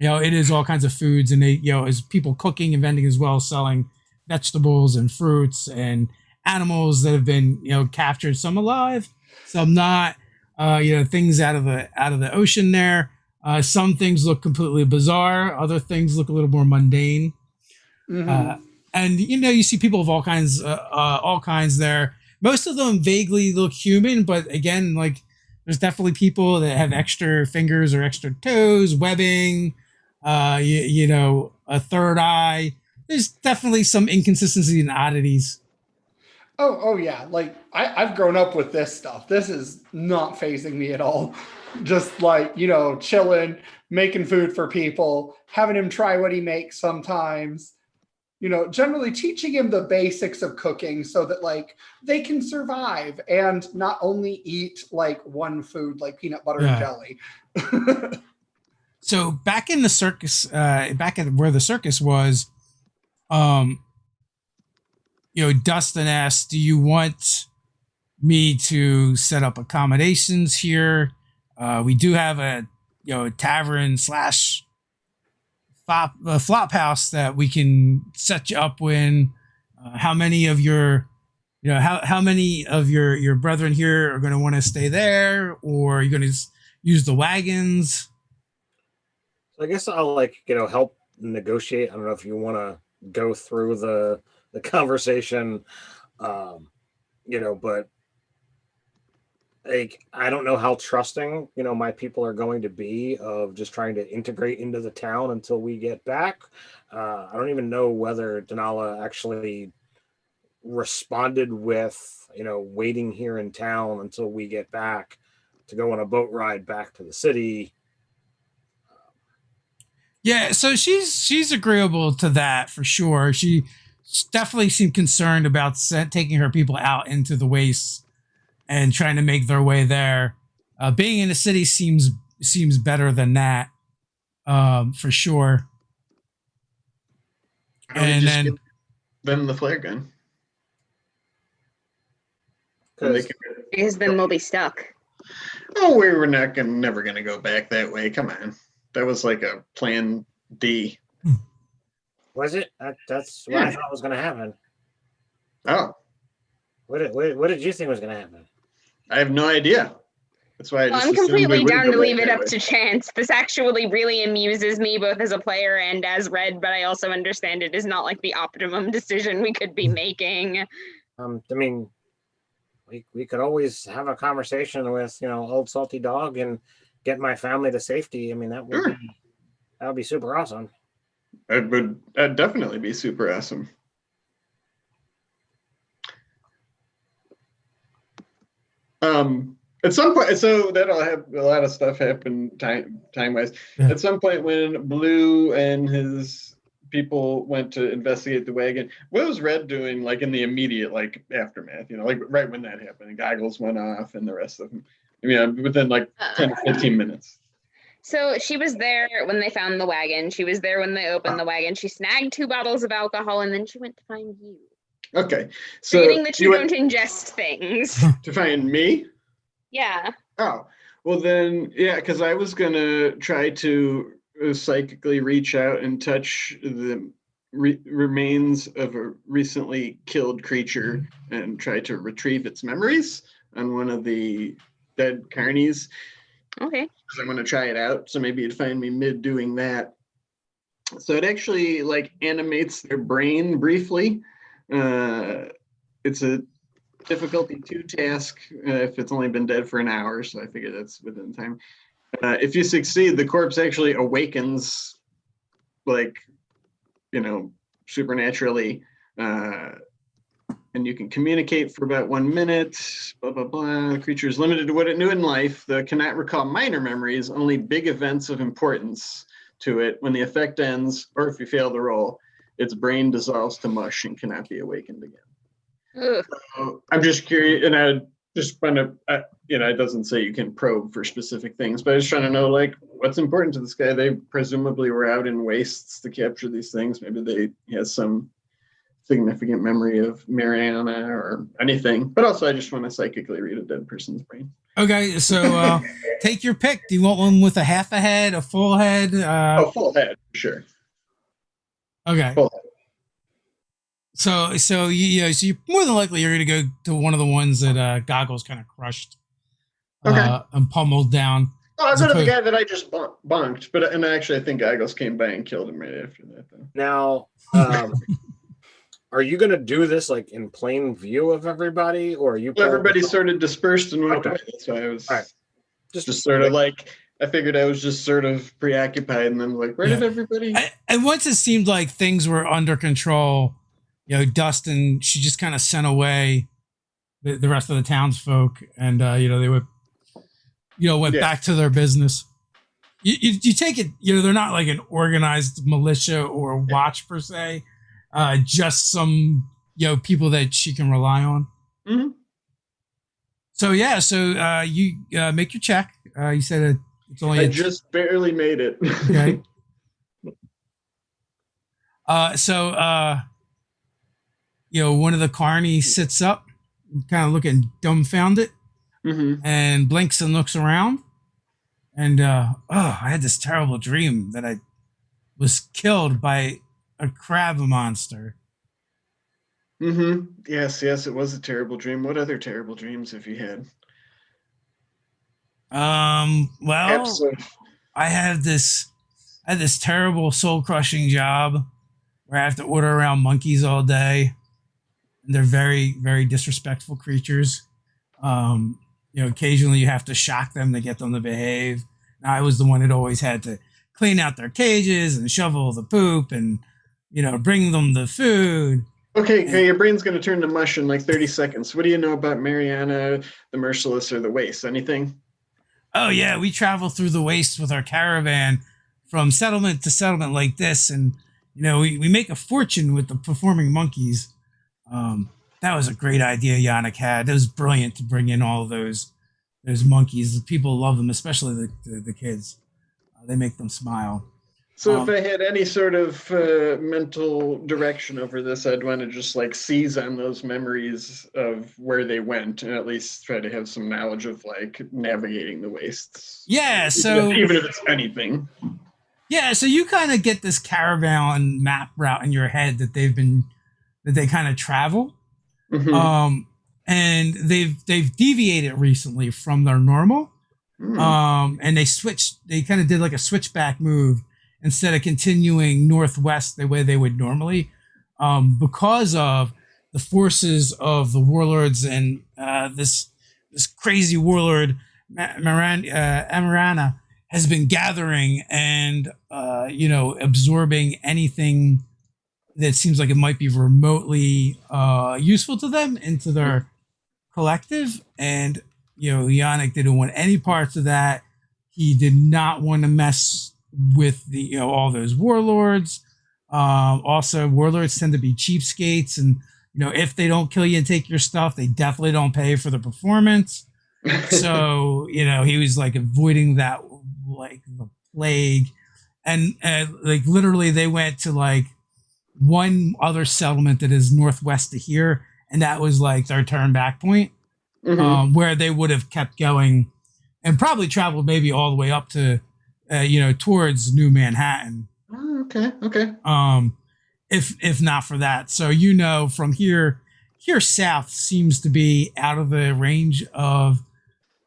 it is all kinds of foods, and they, is people cooking and vending as well, selling vegetables and fruits and animals that have been, captured, some alive, some not, things out of the ocean there. Some things look completely bizarre. Other things look a little more mundane. Mm-hmm. And, you see people of all kinds there. Most of them vaguely look human, but again, like, there's definitely people that have extra fingers or extra toes, webbing, a third eye. There's definitely some inconsistency and oddities.
Oh yeah. Like I've grown up with this stuff. This is not fazing me at all. Just like, chilling, making food for people, having him try what he makes sometimes. Generally teaching him the basics of cooking so that like they can survive and not only eat like one food like peanut butter and jelly.
So back in the circus, back at where the circus was, Dustin asked, do you want me to set up accommodations here? We do have a tavern / flop house that we can set you up in. How many of your how many of your brethren here are going to want to stay there, or are you going to use the wagons?
So I guess I'll help negotiate. I don't know if you want to go through the conversation, but I don't know how trusting my people are going to be of just trying to integrate into the town until we get back. I don't even know whether Denala actually responded with waiting here in town until we get back to go on a boat ride back to the city.
Yeah, so she's agreeable to that for sure. She definitely seemed concerned about taking her people out into the wastes and trying to make their way there. Being in the city seems better than that, for sure.
And then give them the flare gun.
Because then we'll be stuck.
Oh, we were never gonna go back that way. Come on, that was like a plan D.
Was it? That's what I thought was gonna happen.
Oh,
what did you think was gonna happen?
I have no idea. That's why
I'm completely down to leave it up to chance. This actually really amuses me both as a player and as Red, but I also understand it is not like the optimum decision we could be making.
I mean, we could always have a conversation with old salty dog and get my family to safety. I mean, that would be super awesome.
That'd definitely be super awesome. At some point, so that'll have a lot of stuff happen time wise. Yeah. At some point, when Blue and his people went to investigate the wagon, what was Red doing? Like in the immediate aftermath, right when that happened, and goggles went off, and the rest of them. Within 10 or 15 minutes.
So she was there when they found the wagon. She was there when they opened the wagon. She snagged 2 bottles of alcohol, and then she went to find you.
Okay, so
forgetting that you don't ingest things.
To find me.
Yeah.
Oh, well then, yeah, because I was going to try to psychically reach out and touch the remains of a recently killed creature and try to retrieve its memories on one of the dead carnies.
Okay.
Because I'm going to try it out, so maybe you'd find me mid doing that. So it actually animates their brain briefly. It's a difficulty 2 task if it's only been dead for an hour, so I figure that's within time. If you succeed, the corpse actually awakens supernaturally, and you can communicate for about 1 minute, blah, blah, blah. The creature is limited to what it knew in life. They cannot recall minor memories, only big events of importance to it. When the effect ends, or if you fail the roll, its brain dissolves to mush and cannot be awakened again. So I'm just curious, and I just find it doesn't say you can probe for specific things, but I was trying to know what's important to this guy. They presumably were out in wastes to capture these things. Maybe he has some significant memory of Mariana or anything, but also I just want to psychically read a dead person's brain.
Okay, so take your pick. Do you want one with a half a head, a full head?
Full head, sure.
Okay.
Full head.
So you more than likely you're going to go to one of the ones that Goggles kind of crushed, and pummeled down.
Oh, I was the guy that I just bonked, and actually I think Goggles came by and killed him right after that. Though.
Now, are you going to do this in plain view of everybody, or are you?
Well, everybody sort of dispersed and went away. That's why I was just sort of I figured I was just sort of preoccupied, and then where did everybody?
And once it seemed like things were under control. Dustin, she just kind of sent away the rest of the townsfolk, and they went back to their business. You take it, they're not like an organized militia or watch per se, just some people that she can rely on.
Mm-hmm.
So you make your check. You said it's only.
I just barely made it.
Okay. One of the carnies sits up, kind of looking dumbfounded, and blinks and looks around. And I had this terrible dream that I was killed by a crab monster.
Yes, it was a terrible dream. What other terrible dreams have you had?
Well, I had this terrible soul crushing job where I have to order around monkeys all day. And they're very, very disrespectful creatures. Occasionally you have to shock them to get them to behave. Now, I was the one that always had to clean out their cages and shovel the poop and, bring them the food.
Okay, your brain's going to turn to mush in like 30 seconds. What do you know about Mariana, the Merciless, or the Waste? Anything?
Oh, yeah, we travel through the waste with our caravan from settlement to settlement like this. And, we make a fortune with the performing monkeys. That was a great idea Yannick had. It was brilliant to bring in all those monkeys. People love them, especially the kids. They make them smile.
So if I had any sort of mental direction over this, I'd want to just like seize on those memories of where they went and at least try to have some knowledge of like navigating the wastes.
Yeah, so
even if it's anything.
Yeah, so you kind of get this caravan map route in your head that they kind of travel.
Mm-hmm.
And they've deviated recently from their normal. And they kind of did like a switchback move. Instead of continuing northwest the way they would normally, because of the forces of the warlords and this crazy warlord Amarana has been gathering and absorbing anything that seems like it might be remotely useful to them into their collective. And Yannick didn't want any parts of that. He did not want to mess with the all those warlords. Also, warlords tend to be cheapskates, and if they don't kill you and take your stuff, they definitely don't pay for the performance. So he was like avoiding that like the plague, and like literally they went to like one other settlement that is northwest of here, and that was like their turn back point, where they would have kept going and probably traveled maybe all the way up to towards New Manhattan.
Oh, okay.
If not for that. So, from here south seems to be out of the range of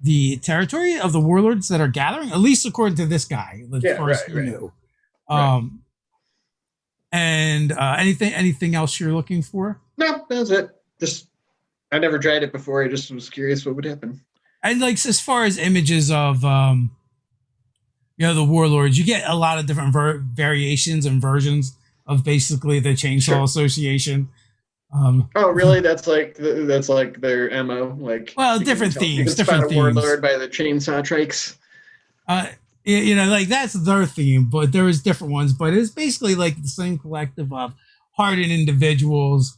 the territory of the warlords that are gathering, at least according to this guy, as far as he knew. And anything else you're looking for?
No, that's it. Just, I never tried it before. I just was curious what would happen.
And like, as far as images of, the warlords, you get a lot of different variations and versions of basically the Chainsaw Association.
Oh, really? That's like their MO. Like,
well, different themes.
You can
different
spot a warlord by the chainsaw trikes.
Like that's their theme, but there is different ones. But it's basically like the same collective of hardened individuals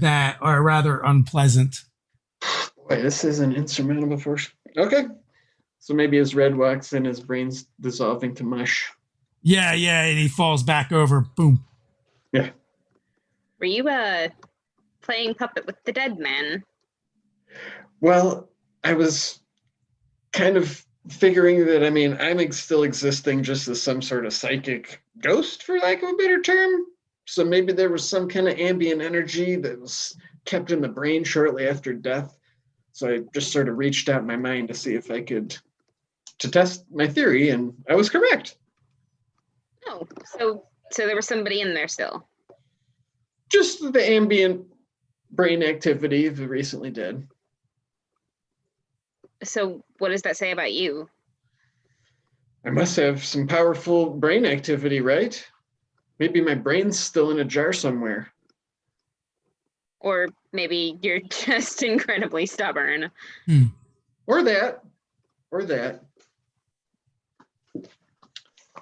that are rather unpleasant.
Boy, this is an insurmountable force. Okay. So maybe as Red walks in, his brain's dissolving to mush.
Yeah, and he falls back over. Boom.
Yeah.
Were you playing puppet with the dead man?
Well, I was kind of figuring that, I'm still existing just as some sort of psychic ghost, for lack of a better term. So maybe there was some kind of ambient energy that was kept in the brain shortly after death. So I just sort of reached out my mind to see if I could, to test my theory, and I was correct.
Oh, so there was somebody in there still?
Just the ambient brain activity of the recently dead.
So what does that say about you?
I must have some powerful brain activity, right? Maybe my brain's still in a jar somewhere.
Or maybe you're just incredibly stubborn.
Or that.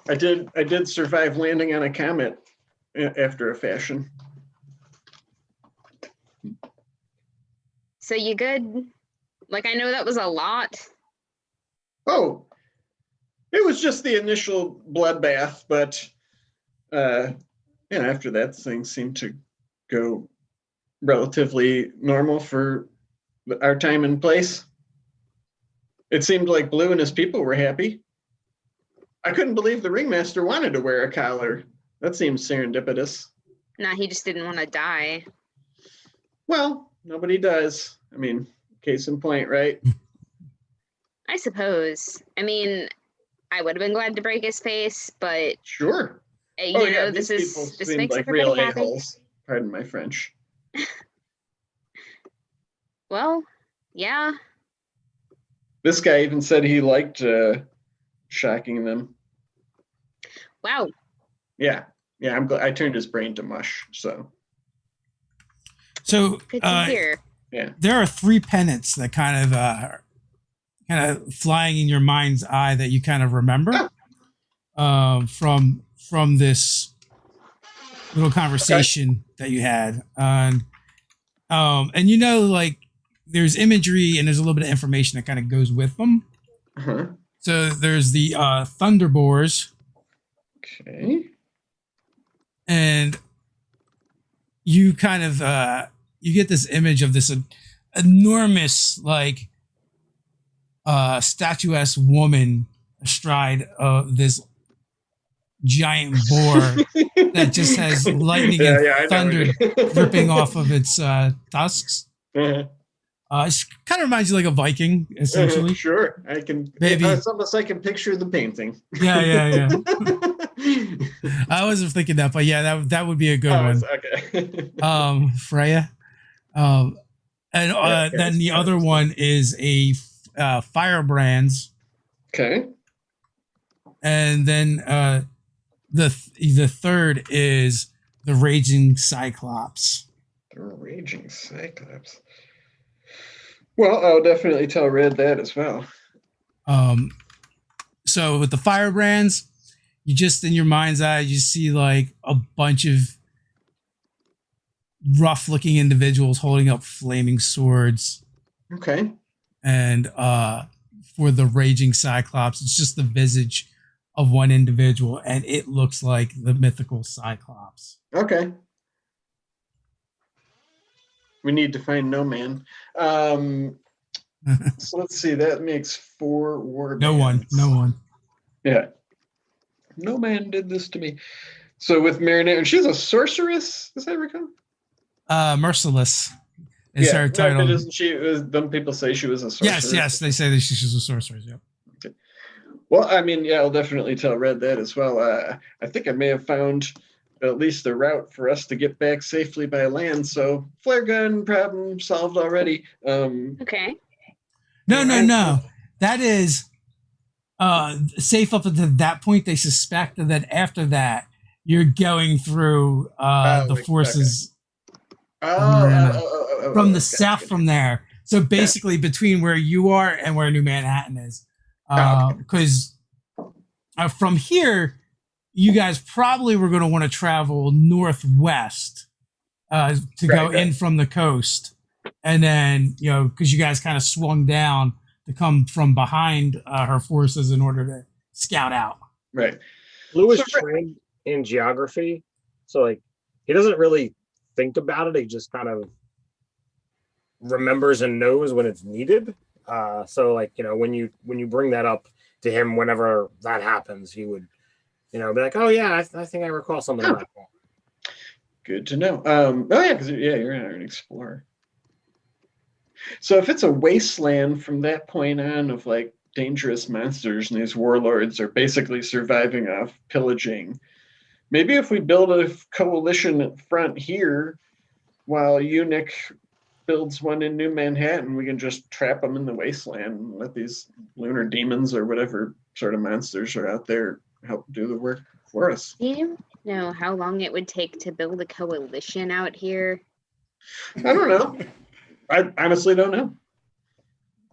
I did survive landing on a comet after a fashion.
So you good? Like, I know that was a lot.
Oh, it was just the initial bloodbath, but after that, things seemed to go relatively normal for our time and place. It seemed like Blue and his people were happy. I couldn't believe the ringmaster wanted to wear a collar. That seems serendipitous.
Nah, he just didn't want to die.
Well, nobody does. I mean, case in point, right?
I suppose. I mean, I would have been glad to break his face, but
Sure.
you know,
these people
this
seem
makes
like
everybody
real
happy.
a-holes. Pardon my French.
Well, yeah.
This guy even said he liked shocking them.
Wow.
Yeah. I'm glad I turned his brain to mush. So
Good to hear.
yeah,
there are 3 pennants that kind of flying in your mind's eye that you kind of remember from this little conversation that you had, and you know, like there's imagery and there's a little bit of information that kind of goes with them.
uh-huh.
So there's the Thundarr.
Okay.
And you kind of you get this image of this enormous, like statuesque woman astride this giant boar that just has lightning and thunder dripping off of its tusks.
Uh-huh.
It kind of reminds you like a Viking, essentially.
Sure, I can.
Maybe.
It's almost I can picture the painting.
Yeah. I wasn't thinking that, but yeah, that would be a good one.
Okay.
Freya. And then the other one is a Firebrands.
Okay.
And then the third is the Raging Cyclops.
The Raging Cyclops. Well, I'll definitely tell Red that as well.
So with the Firebrands, you just in your mind's eye, you see like a bunch of rough-looking individuals holding up flaming swords.
Okay.
And for the Raging Cyclops, it's just the visage of one individual, and it looks like the mythical Cyclops.
Okay. We need to find No Man. So let's see. That makes 4 war bands.
No one.
Yeah. No Man did this to me. So with Marinette, and she's a sorceress, as I recall.
Merciless is her title.
But isn't she? Some people say she was a sorceress.
Yes, they say that she's a sorceress. Yep.
Okay. Well, I mean, yeah, I'll definitely tell Red that as well. I think I may have found at least the route for us to get back safely by land. So flare gun problem solved already.
Okay.
No. That is safe up until that point. They suspect, and then after that, you're going through the forces from the south from there. So basically, between where you are and where New Manhattan is, because from here, you guys probably were going to want to travel northwest to go in from the coast. And then, because you guys kind of swung down to come from behind her forces in order to scout out.
Right.
Lou is trained in geography, so like he doesn't really think about it. He just kind of remembers and knows when it's needed. So like, when you bring that up to him, whenever that happens, he would, be like, oh yeah, I think I recall something like that.
Good to know. Because you're an explorer. So if it's a wasteland from that point on of like dangerous monsters and these warlords are basically surviving off pillaging, maybe if we build a coalition front here while Eunuch builds one in New Manhattan, we can just trap them in the wasteland and let these lunar demons or whatever sort of monsters are out there help do the work for us.
Do you know how long it would take to build a coalition out here?
I don't know. I honestly don't know.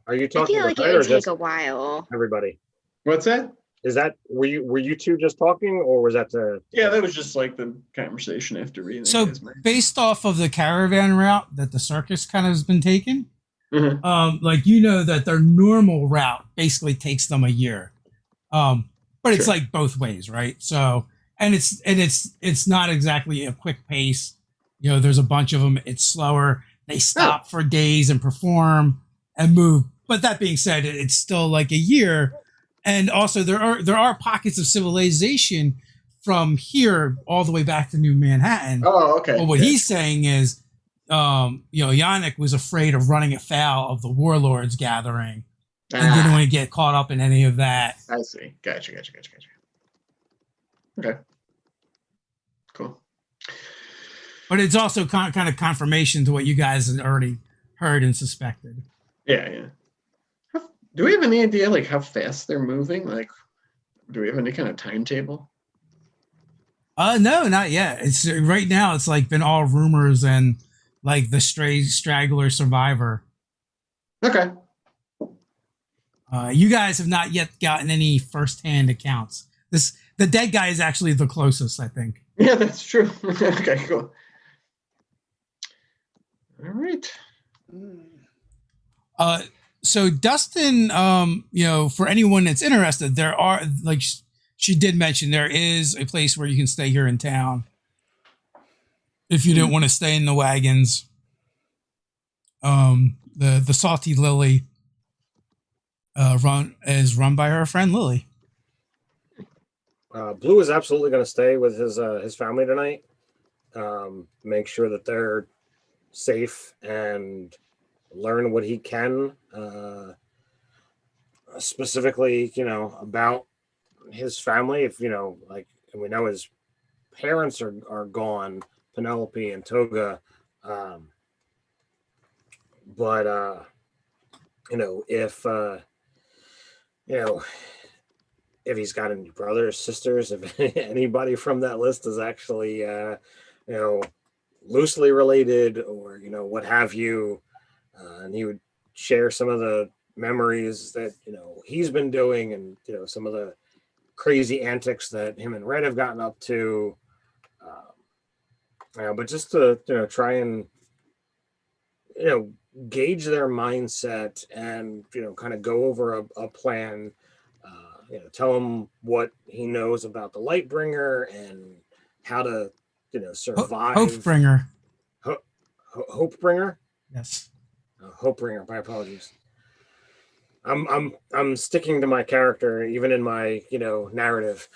Are you
I
talking
feel like
about
it
or
would take
just
a while.
everybody?
What's that?
Is that were you two just talking, or was that the?
Yeah, that was just like the conversation after reading.
So based off of the caravan route that the circus kind of has been taking,
Mhm.
That their normal route basically takes them a year. But it's
Sure.
like both ways, right? So and it's not exactly a quick pace. There's a bunch of them. It's slower. They stop for days and perform and move. But that being said, it's still like a year. And also there are pockets of civilization from here all the way back to New Manhattan.
Oh, okay.
But what
Yeah.
he's saying is, Yannick was afraid of running afoul of the warlords gathering and didn't want to get caught up in any of that.
I see. Gotcha. Okay. Cool.
But it's also kind of confirmation to what you guys had already heard and suspected.
Yeah. Do we have any idea like how fast they're moving? Like, do we have any kind of timetable?
No, not yet. It's right now. It's like been all rumors and like the stray straggler survivor.
Okay.
You guys have not yet gotten any firsthand accounts. The dead guy is actually the closest, I think.
Yeah, that's true. Okay, cool. All right.
So Dustin, for anyone that's interested, there are, like she did mention, there is a place where you can stay here in town if you don't want to stay in the wagons. The Salty Lily is run by her friend Lily.
Blue is absolutely going to stay with his family tonight. Make sure that they're safe and learn what he can, specifically, about his family. If like, and we know his parents are gone, Penelope and Toga. But if he's got any brothers, sisters, if anybody from that list is actually, loosely related or, what have you, and he would share some of the memories that, he's been doing and, some of the crazy antics that him and Red have gotten up to. But just to, try and, gauge their mindset and, kind of go over a plan. Tell him what he knows about the Lightbringer and how to, survive.
Hopebringer.
Hopebringer?
Yes.
Hopebringer. My apologies. I'm sticking to my character even in my narrative.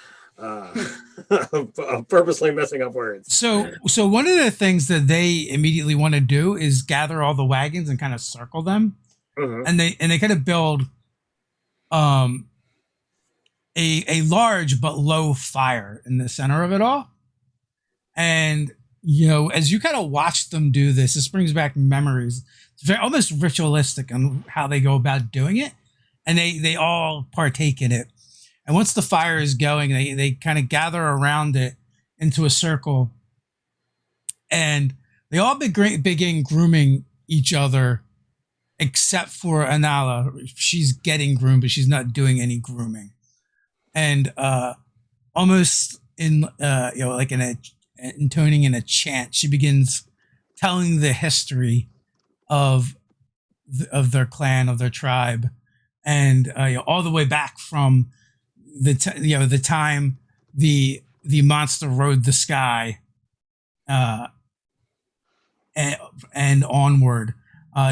Purposely messing up words.
So one of the things that they immediately want to do is gather all the wagons and kind of circle them, and they kind of build a large but low fire in the center of it all. And as you kind of watch them do this brings back memories. It's very almost ritualistic on how they go about doing it, and they all partake in it. And once the fire is going, they kind of gather around it into a circle, and they all begin grooming each other, except for Anala. She's getting groomed, but she's not doing any grooming. And almost in like intoning in a chant, she begins telling the history of their clan, of their tribe, and all the way back from the time the monster rode the sky, and onward.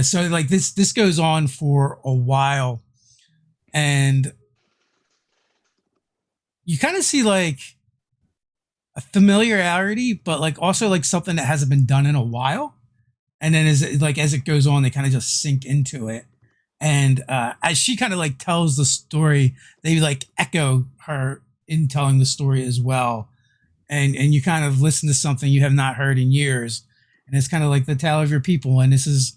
So like this goes on for a while, and you kind of see like a familiarity, but like also like something that hasn't been done in a while. And then as it goes on, they kind of just sink into it. And as she kind of like tells the story, they like echo her in telling the story as well. And you kind of listen to something you have not heard in years. And it's kind of like the tale of your people. And this is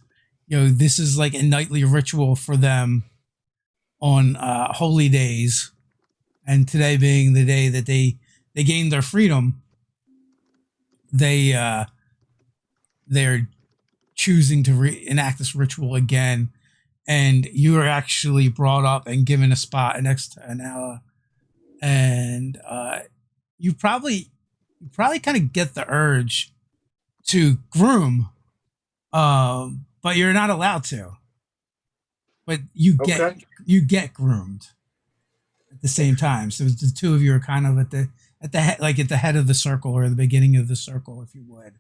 like a nightly ritual for them on holy days. And today being the day that they gained their freedom, they're choosing to enact this ritual again. And you are actually brought up and given a spot next to Anala. And you probably kind of get the urge to groom, but you're not allowed to. But you get groomed at the same time. So the two of you are kind of at the head of the circle, or the beginning of the circle, if you would.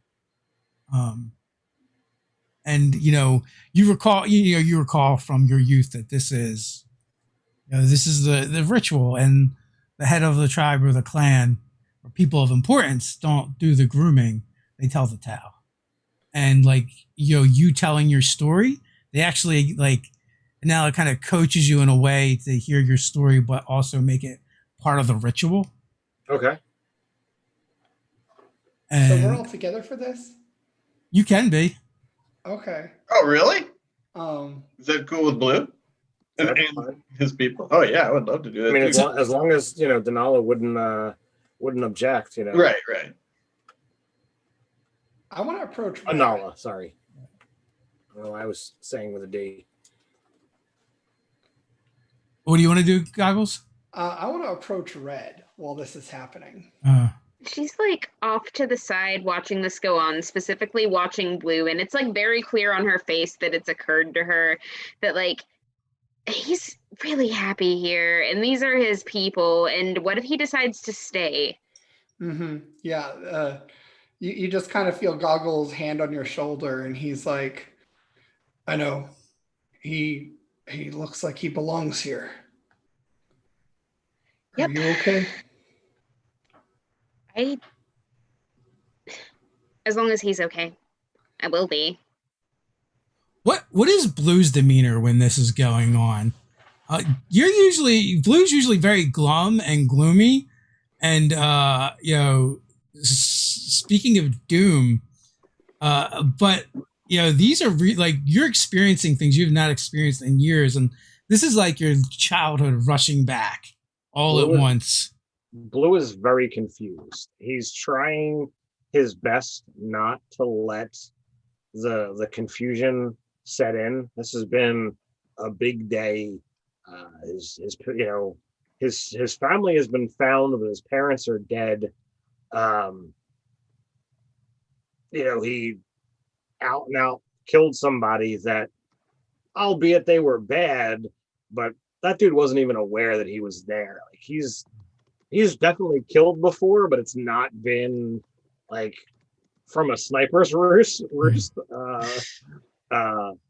And you recall from your youth that this is the ritual, and the head of the tribe or the clan or people of importance don't do the grooming, they tell the tale. And like, you telling your story, they actually like, now it kind of coaches you in a way to hear your story, but also make it part of the ritual.
Okay.
And
So we're all together for this?
you can be.
Okay.
Oh, really?
Um,
Is that cool with Blue and
That's fine.
his people? Oh yeah, I would love to do that.
I mean,
too.
as long as Denala wouldn't object,
Right.
I want to approach Red.
Anala, sorry. Well, I was saying with a D.
What do you want to do, Goggles?
I want to approach Red while this is happening.
She's like off to the side watching this go on, specifically watching Blue, and it's like very clear on her face that it's occurred to her that like he's really happy here and these are his people, and what if he decides to stay?
Mm-hmm. Yeah. You just kind of feel Goggles' hand on your shoulder, and he's like, I know. He looks like he belongs here.
Yep.
Are you okay?
As long as he's okay, I will be.
What is Blue's demeanor when this is going on? Blue's usually very glum and gloomy, and speaking of doom, but these are like you're experiencing things you've not experienced in years, and this is like your childhood rushing back all at once.
Blue is very confused. He's trying his best not to let the confusion set in. This has been a big day. His family has been found, but his parents are dead. He out and out killed somebody that, albeit they were bad, but that dude wasn't even aware that he was there. Like he's definitely killed before, but it's not been like from a sniper's roost.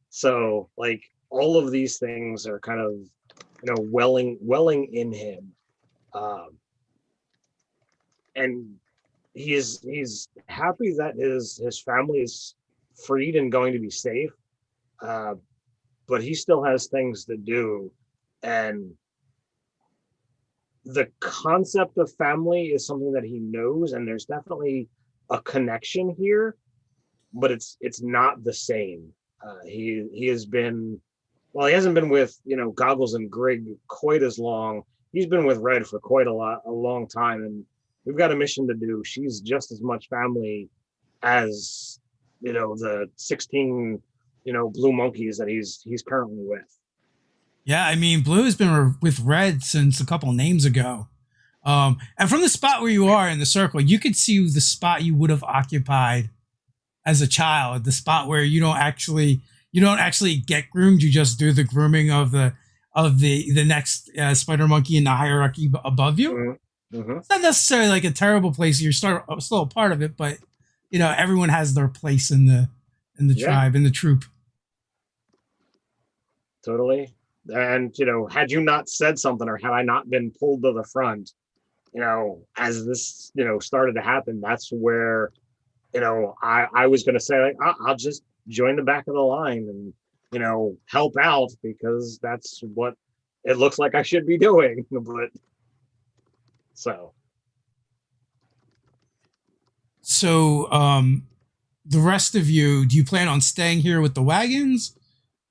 So like all of these things are kind of welling in him, and he's happy that his family is freed and going to be safe, but he still has things to do, and the concept of family is something that he knows, and there's definitely a connection here, but it's not the same. He has been, well, he hasn't been with Goggles and Grig quite as long. He's been with Red for quite a long time, and we've got a mission to do. She's just as much family as the 16 blue monkeys that he's currently with.
Yeah, I mean, Blue has been with Red since a couple names ago. And from the spot where you are in the circle, you could see the spot you would have occupied as a child, the spot where you don't actually get groomed. You just do the grooming of the next spider monkey in the hierarchy above you.
Mm-hmm. Mm-hmm.
It's not necessarily like a terrible place. You're still a part of it, but everyone has their place in the tribe, in the troop.
Totally. And had you not said something, or had I not been pulled to the front, as this started to happen, that's where I was going to say, like, I'll just join the back of the line and help out, because that's what it looks like I should be doing. But
so the rest of you, do you plan on staying here with the wagons,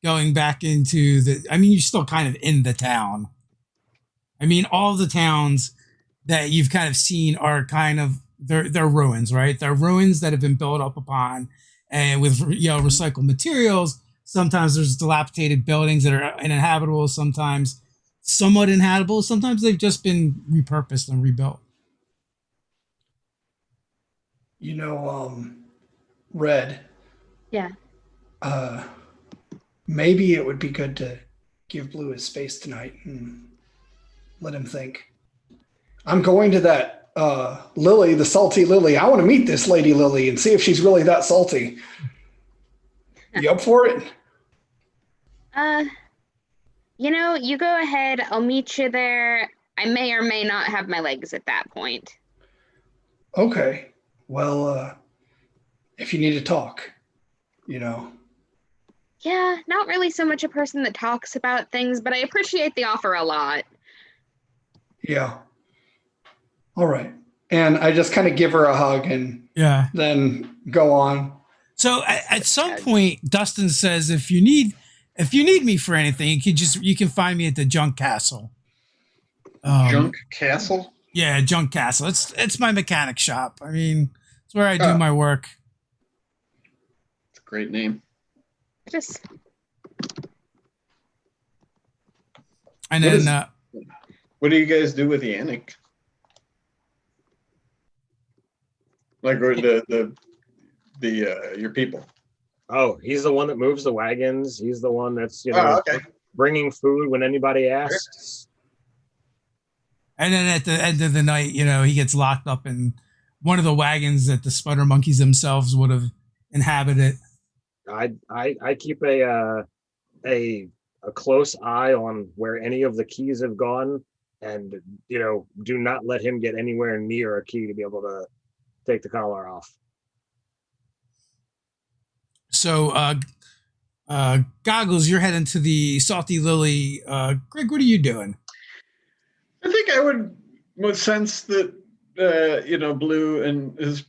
going back into you're still kind of in the town. I mean, all the towns that you've kind of seen are kind of, they're ruins, right? They're ruins that have been built up upon, and with recycled materials. Sometimes there's dilapidated buildings that are uninhabitable, sometimes somewhat inhabitable, sometimes they've just been repurposed and rebuilt.
Red.
Yeah.
Maybe it would be good to give Blue his space tonight and let him think. I'm going to that Lily, the salty Lily. I want to meet this lady Lily and see if she's really that salty. You up for it?
You go ahead. I'll meet you there. I may or may not have my legs at that point.
Okay. Well, if you need to talk, you know.
Yeah, not really so much a person that talks about things, but I appreciate the offer a lot.
Yeah. All right. And I just kind of give her a hug and
Yeah.
then go on.
So at some point, Dustin says, if you need me for anything, you can find me at the Junk Castle.
Junk Castle?
Yeah, Junk Castle. It's my mechanic shop. I mean, it's where I do my work.
It's a great name.
Just
And then
what do you guys do with Yannick? Like the your people?
Oh, he's the one that moves the wagons. He's the one that's
Okay.
bringing food when anybody asks.
and then at the end of the night, he gets locked up in one of the wagons that the Sputter Monkeys themselves would have inhabited.
I keep a close eye on where any of the keys have gone, and do not let him get anywhere near a key to be able to take the collar off.
So, Goggles, you're heading to the Salty Lily. Greg, what are you doing?
I think I would sense that Blue and his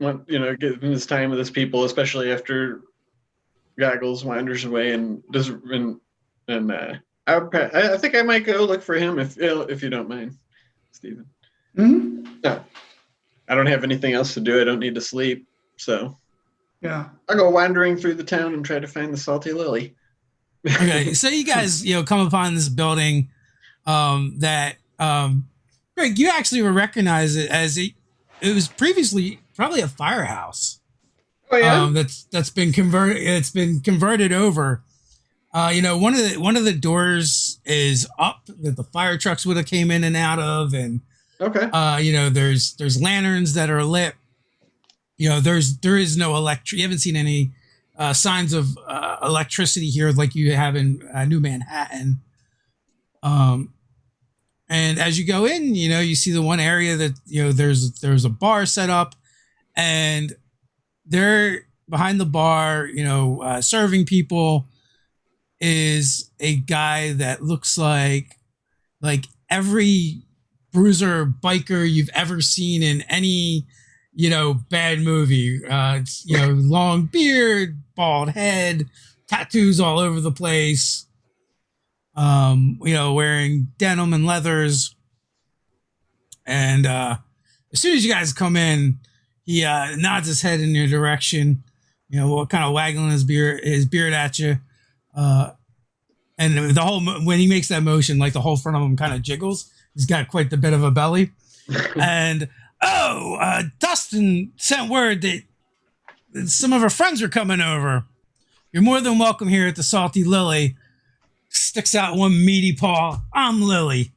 getting his time with his people, especially after Goggles wanders away and does I think I might go look for him if you don't mind, Stephen.
Mm-hmm.
No, I don't have anything else to do. I don't need to sleep, so
Yeah.
I'll go wandering through the town and try to find the Salty Lily.
Okay, so you guys, come upon this building that Greg, you actually would recognize it as it was previously probably a firehouse.
Oh yeah.
That's been converted. It's been converted over. One of the doors is up that the fire trucks would have came in and out of, and
Okay.
there's lanterns that are lit. There is no electric. You haven't seen any signs of electricity here like you have in New Manhattan. And as you go in, you see the one area that there's a bar set up, and there behind the bar, serving people is a guy that looks like every bruiser biker you've ever seen in any bad movie. It's long beard, bald head, tattoos all over the place. Wearing denim and leathers. And as soon as you guys come in, he nods his head in your direction, kind of waggling his beard at you. And when he makes that motion, like the whole front of him kind of jiggles. He's got quite a bit of a belly. And Dustin sent word that some of her friends are coming over. You're more than welcome here at the Salty Lily. Sticks out one meaty paw. I'm Lily.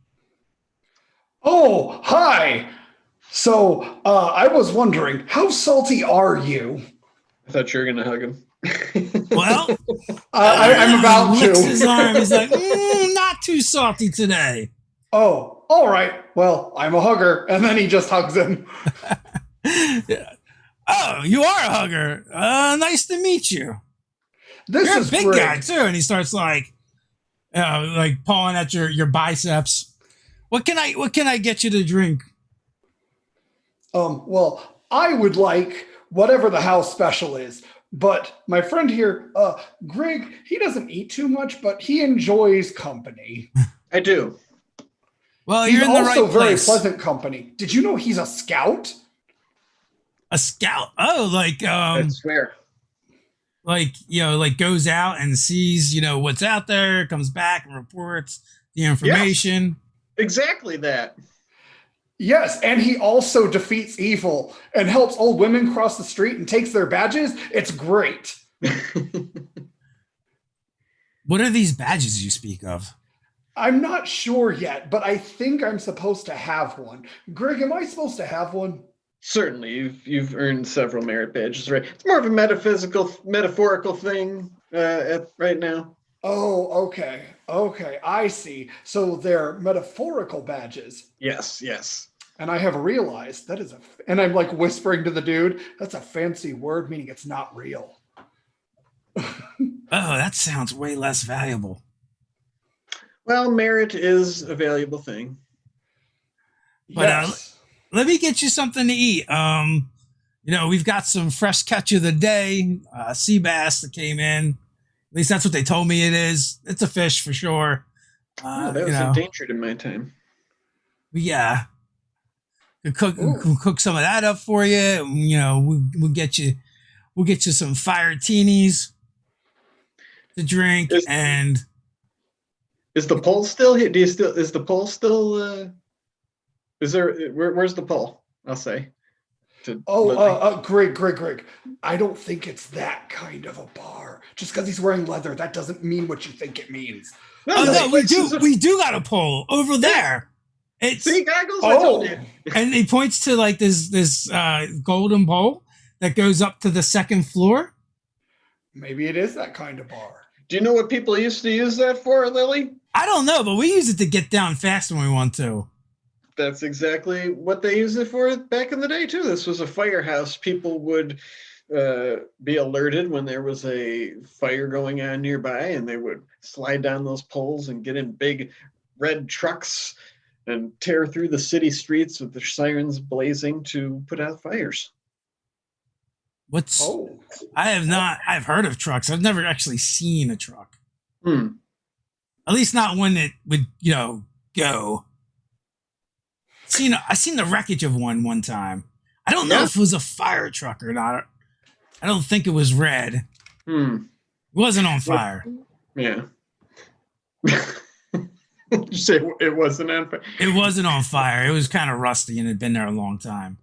Oh, hi. So I was wondering, how salty are you?
I thought you were gonna hug him.
Well,
I'm about
licks
to.
his arm. He's like, not too salty today.
Oh, all right. Well, I'm a hugger. And then he just hugs him.
Yeah. Oh, you are a hugger. Nice to meet you.
This
You're
is
a big
great.
guy too. And he starts like pawing at your biceps. What can I get you to drink?
Well, I would like whatever the house special is. But my friend here, Greg, he doesn't eat too much, but he enjoys company.
I do.
Well,
He's
you're in the right
also very
place.
pleasant company. Did you know he's a scout?
A scout. Oh,
I swear.
like goes out and sees what's out there, comes back and reports the information.
Exactly that.
Yes, and he also defeats evil and helps old women cross the street and takes their badges. It's great.
What are these badges you speak of?
I'm not sure yet, but I think I'm supposed to have one. Greg, am I supposed to have one?
Certainly, you've earned several merit badges, right? It's more of a metaphorical thing right now.
Oh, okay. Okay, I see. So they're metaphorical badges.
Yes.
And I have realized that is and I'm like whispering to the dude, that's a fancy word meaning it's not real.
Oh, that sounds way less valuable.
Well, merit is a valuable thing.
But
Yes.
let me get you something to eat. We've got some fresh catch of the day, sea bass that came in. At least that's what they told me it is. It's a fish for sure.
That was endangered in my time.
Yeah,
Ooh.
we'll cook some of that up for you. We'll get you some fire teenies to drink.
Is the pole still here? Is the pole still? Is there? Where's the pole? I'll say.
Greg. I don't think it's that kind of a bar. Just because he's wearing leather, that doesn't mean what you think it means.
No, we do got a pole over there. It's,
see, Goggles, I told you.
And he points to like this golden pole that goes up to the second floor.
Maybe it is that kind of bar.
Do you know what people used to use that for, Lily?
I don't know, but we use it to get down fast when we want to.
That's exactly what they used it for back in the day, too. This was a firehouse. People would be alerted when there was a fire going on nearby, and they would slide down those poles and get in big red trucks and tear through the city streets with their sirens blazing to put out fires.
I've heard of trucks. I've never actually seen a truck. At least not one that would, go. I seen the wreckage of one time. I don't know if it was a fire truck or not. I don't think it was red. It wasn't on fire.
Yeah. You say it wasn't on fire?
It wasn't on fire. It was kind of rusty and had been there a long time.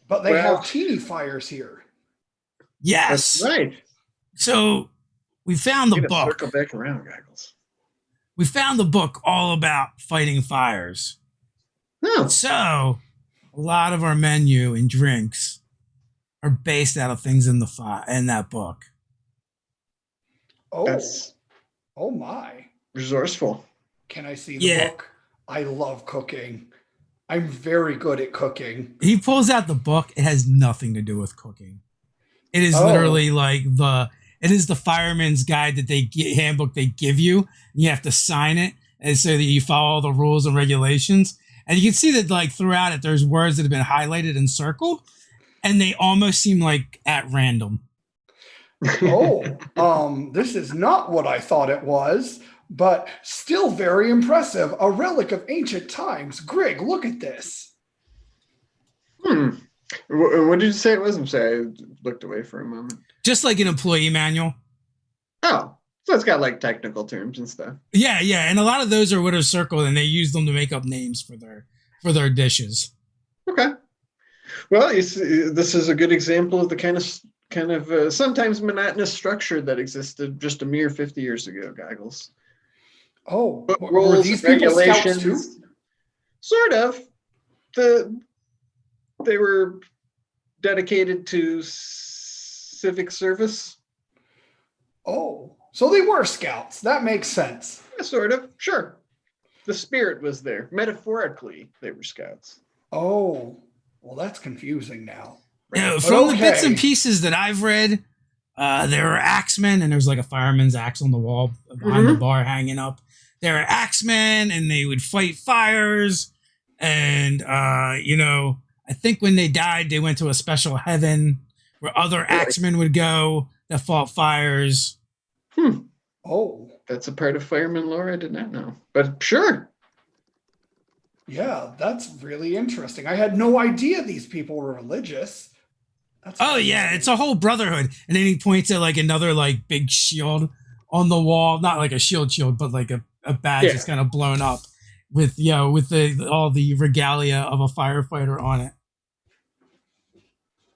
But they have teeny fires here.
Yes.
That's right.
So we found the book.
Circle back around, Goggles.
We found the book all about fighting fires.
Oh.
So a lot of our menu and drinks are based out of things in that book.
Oh my.
Resourceful.
Can I see the book? I love cooking. I'm very good at cooking.
He pulls out the book. It has nothing to do with cooking. It is literally like it is the fireman's guide that handbook they give you. And you have to sign it and so that you follow all the rules and regulations. And you can see that like throughout it, there's words that have been highlighted and circled, and they almost seem like at random.
This is not what I thought it was, but still very impressive. A relic of ancient times. Greg, look at this.
What did you say it was? I'm sorry, I looked away for a moment.
Just like an employee manual.
Oh, so it's got like technical terms and stuff.
Yeah, and a lot of those are what are circled, and they use them to make up names for their dishes.
Okay. Well, this is a good example of the kind of sometimes monotonous structure that existed just a mere 50 years ago, Goggles.
But
rules,
were these people
regulations,
scouts too?
Sort of. They were dedicated to civic service.
Oh, so they were scouts. That makes sense.
Yeah, sort of. Sure. The spirit was there. Metaphorically, they were scouts.
Oh, well, that's confusing now.
From the bits and pieces that I've read, there are axemen, and there's like a fireman's axe on the wall behind the bar hanging up. There are axemen, and they would fight fires. And, I think when they died, they went to a special heaven where other axemen would go that fought fires.
Oh.
That's a part of fireman lore I did not know. But sure.
Yeah, that's really interesting. I had no idea these people were religious.
It's a whole brotherhood. And then he points at like another like big shield on the wall, not like a shield, but like a badge that's kind of blown up with all the regalia of a firefighter on it.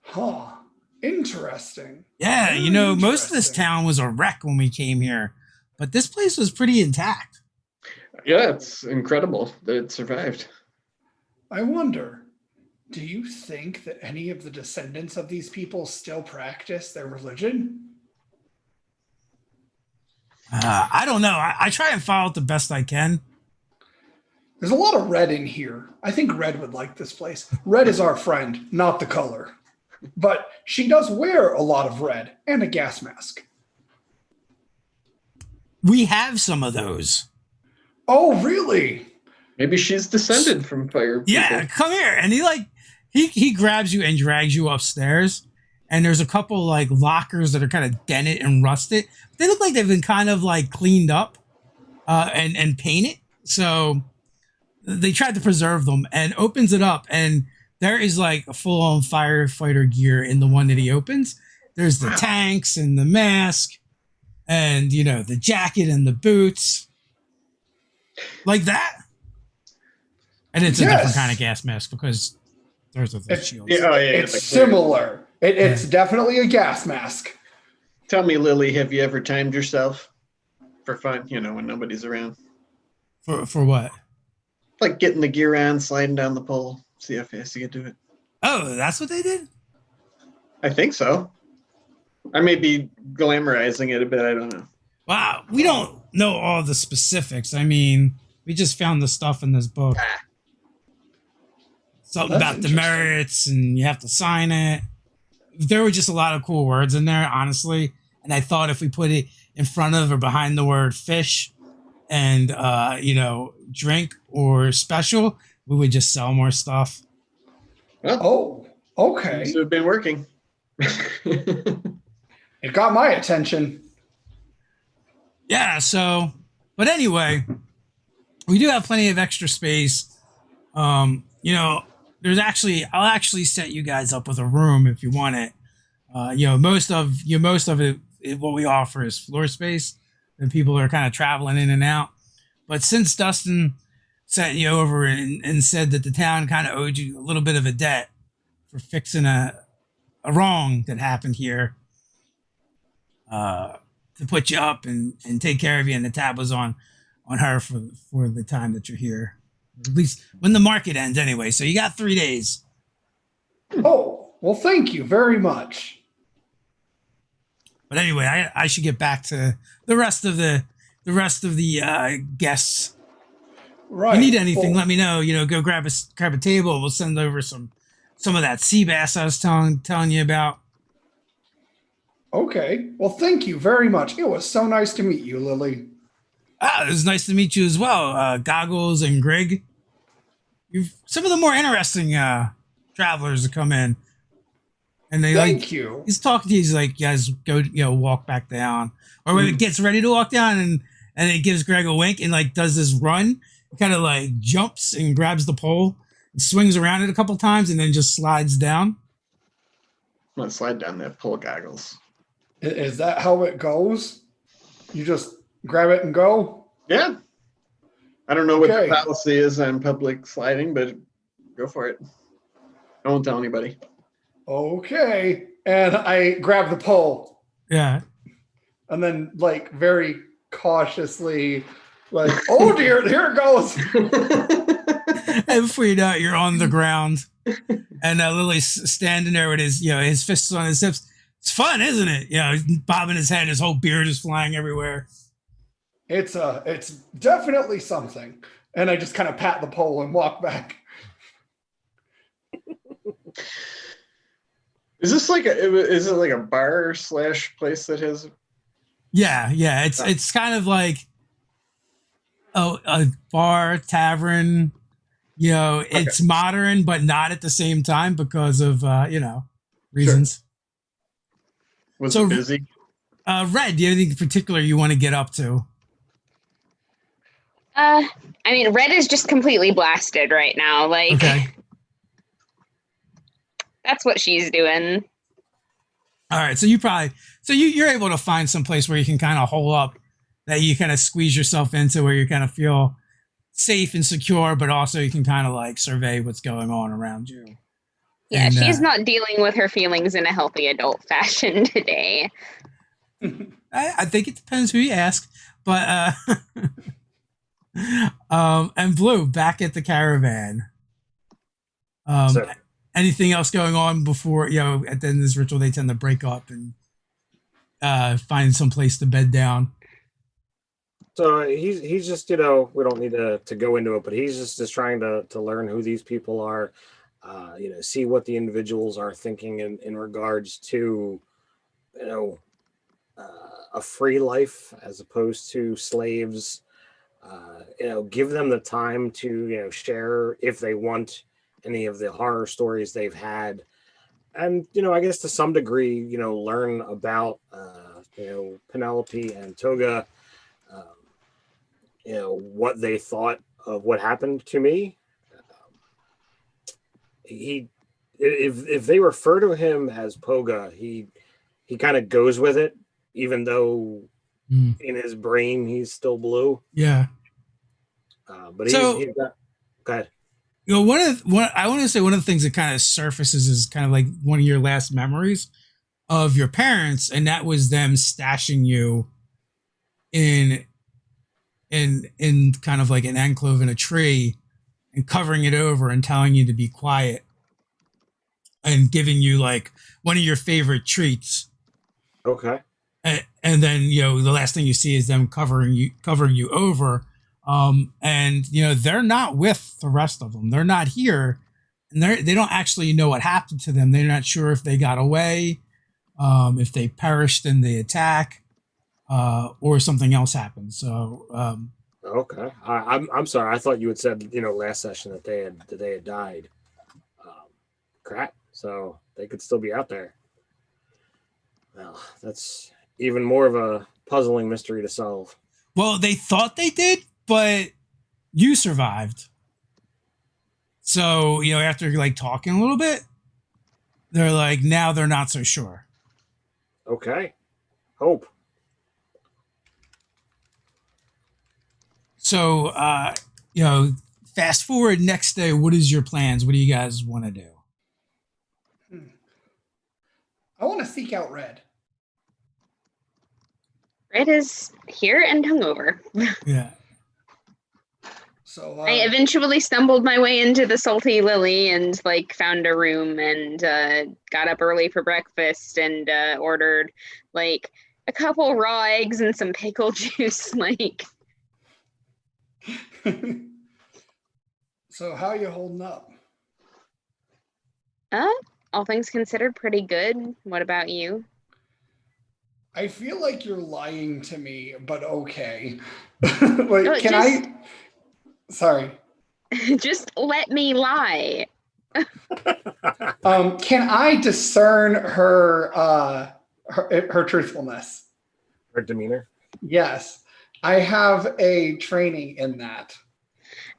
Huh. Interesting.
Yeah, most of this town was a wreck when we came here, but this place was pretty intact.
Yeah, it's incredible that it survived.
I wonder, do you think that any of the descendants of these people still practice their religion?
I don't know. I try and follow it the best I can.
There's a lot of red in here. I think Red would like this place. Red is our friend, not the color. But she does wear a lot of red and a gas mask.
We have some of those.
Oh, really?
Maybe she's descended from fire people.
Yeah, come here. And he grabs you and drags you upstairs. And there's a couple like lockers that are kind of dented and rusted. They look like they've been kind of like cleaned up and painted. So they tried to preserve them, and opens it up, and there is like a full-on firefighter gear in the one that he opens. There's the tanks and the mask and, you know, the jacket and the boots. Like that. And it's a different kind of gas mask because there's the shields.
Yeah,
It's similar. It's definitely a gas mask.
Tell me, Lily, have you ever timed yourself for fun, you know, when nobody's around?
For what?
Like getting the gear on, sliding down the pole, see how fast you can do it.
Oh, that's what they did?
I think so. I may be glamorizing it a bit. I don't know.
Wow. We don't know all the specifics. I mean, we just found the stuff in this book. Something about demerits, and you have to sign it. There were just a lot of cool words in there, honestly. And I thought if we put it in front of or behind the word fish and, you know, drink or special, we would just sell more stuff.
Well,
okay.
So it's been working.
It got my attention.
Yeah, so, but anyway, we do have plenty of extra space. You know, I'll actually set you guys up with a room if you want it. You know, most of it, what we offer is floor space, and people are kind of traveling in and out. But since Dustin sent you over and said that the town kind of owed you a little bit of a debt for fixing a wrong that happened here, to put you up and take care of you, and the tab was on her for the time that you're here. At least when the market ends anyway. So you got 3 days.
Oh, well, thank you very much.
But anyway, I should get back to the rest of the guests.
Right.
If you need anything, let me know. You know, go grab a table. We'll send over some of that sea bass I was telling you about.
Okay. Well, thank you very much. It was so nice to meet you, Lily.
It was nice to meet you as well, Goggles and Greg. You've some of the more interesting travelers to come in, and they
thank you.
He's talking to you. He's like, "You guys go, you know, walk back down." Or when it gets ready to walk down, and it gives Greg a wink and like does this run, kind of like jumps and grabs the pole, and swings around it a couple times, and then just slides down.
I'm gonna slide down that pole, Goggles.
Is that how it goes? You just grab it and go?
Yeah. I don't know what the policy is on public sliding, but go for it. I won't tell anybody.
Okay. And I grab the pole.
Yeah.
And then, like, very cautiously, like, oh dear, here it goes.
And before you know it, you're on the ground. And Lily's standing there with his fists on his hips. It's fun, isn't it? You know, he's bobbing his head, his whole beard is flying everywhere.
It's definitely something. And I just kind of pat the pole and walk back.
Is it like a bar / place that has?
Yeah. It's kind of like a bar, tavern. You know, it's modern, but not at the same time because of reasons.
Sure. Was it busy?
Red, do you have anything in particular you want to get up to?
I mean, Red is just completely blasted right now. Like,
okay.
That's what she's doing.
All right, so you're able to find some place where you can kind of hole up, that you kind of squeeze yourself into, where you kind of feel safe and secure, but also you can kind of like survey what's going on around you.
Yeah, she's not dealing with her feelings in a healthy adult fashion today.
I think it depends who you ask, but and Blue, back at the caravan. Anything else going on before, at the end of this ritual, they tend to break up and find some place to bed down.
So he's just, we don't need to go into it, but he's just trying to learn who these people are, see what the individuals are thinking in regards to, a free life as opposed to slaves. Give them the time to, share if they want any of the horror stories they've had. And, I guess to some degree, learn about, Penelope and Toga, what they thought of what happened to me. If they refer to him as Poga, he kind of goes with it, even though in his brain he's still blue.
Yeah.
But
So,
he's got. Go ahead.
I want to say one of the things that kind of surfaces is kind of like one of your last memories of your parents, and that was them stashing you in kind of like an enclave in a tree and covering it over and telling you to be quiet and giving you like one of your favorite treats.
Okay.
And then, the last thing you see is them covering you over. And they're not with the rest of them. They're not here, and they don't actually know what happened to them. They're not sure if they got away, if they perished in the attack, or something else happened. So,
okay, I'm sorry. I thought you had said last session that they had died. Crap. So they could still be out there. Well, that's even more of a puzzling mystery to solve.
Well, they thought they did, but you survived. So, after like talking a little bit, they're like, now they're not so sure.
Okay. Hope.
So, fast forward next day, what is your plans? What do you guys want to do?
I want to seek out Red.
Red is here and hungover.
Yeah.
So
I eventually stumbled my way into the Salty Lily and like found a room and got up early for breakfast and ordered like a couple raw eggs and some pickle juice. Like,
so how are you holding up?
all things considered, pretty good. What about you?
I feel like you're lying to me, but okay. Like, Sorry.
Just let me lie.
Can I discern her truthfulness?
Her demeanor?
Yes. I have a training in that.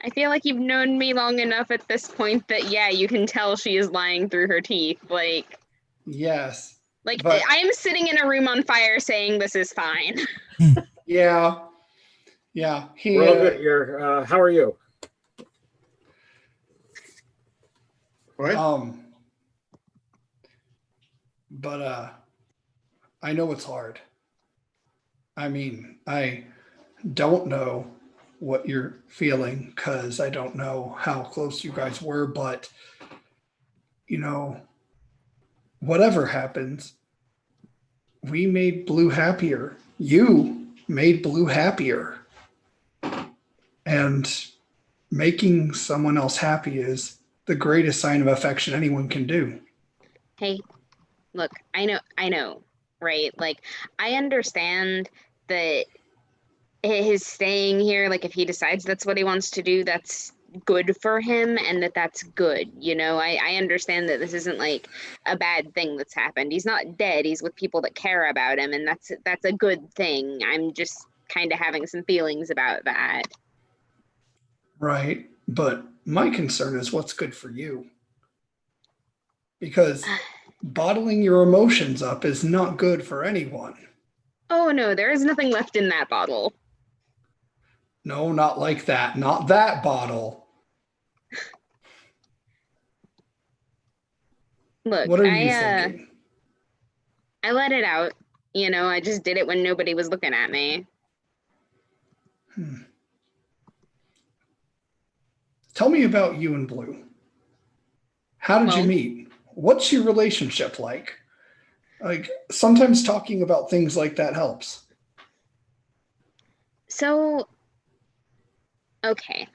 I feel like you've known me long enough at this point that, yeah, you can tell she is lying through her teeth. Like,
yes.
Like,
but,
I am sitting in a room on fire saying this is fine.
Yeah. Yeah.
We're all good here. How are you?
What?
But I know it's hard. I mean, I don't know what you're feeling because I don't know how close you guys were, but whatever happens, we made Blue happier. You made Blue happier. And making someone else happy is the greatest sign of affection anyone can do.
Hey, look, I know, right? Like, I understand that his staying here, like, if he decides that's what he wants to do, that's good for him and that's good. I understand that this isn't like a bad thing that's happened. He's not dead. He's with people that care about him, and that's a good thing. I'm just kind of having some feelings about that.
Right. But my concern is what's good for you. Because bottling your emotions up is not good for anyone.
Oh, no, there is nothing left in that bottle.
No, not like that. Not that bottle.
Look,
what are you thinking?
I let it out. I just did it when nobody was looking at me.
Tell me about you and Blue. How did you meet? What's your relationship like? Like, sometimes talking about things like that helps.
So, okay.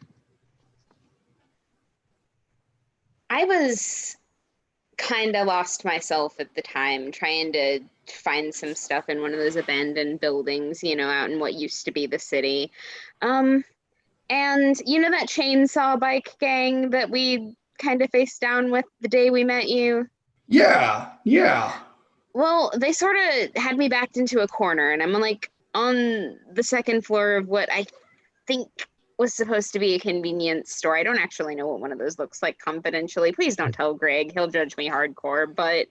I was kind of lost myself at the time, trying to find some stuff in one of those abandoned buildings, out in what used to be the city. And that chainsaw bike gang that we kind of faced down with the day we met you?
Yeah.
Well, they sort of had me backed into a corner, and I'm like on the second floor of what I think was supposed to be a convenience store. I don't actually know what one of those looks like confidentially. Please don't tell Greg. He'll judge me hardcore. But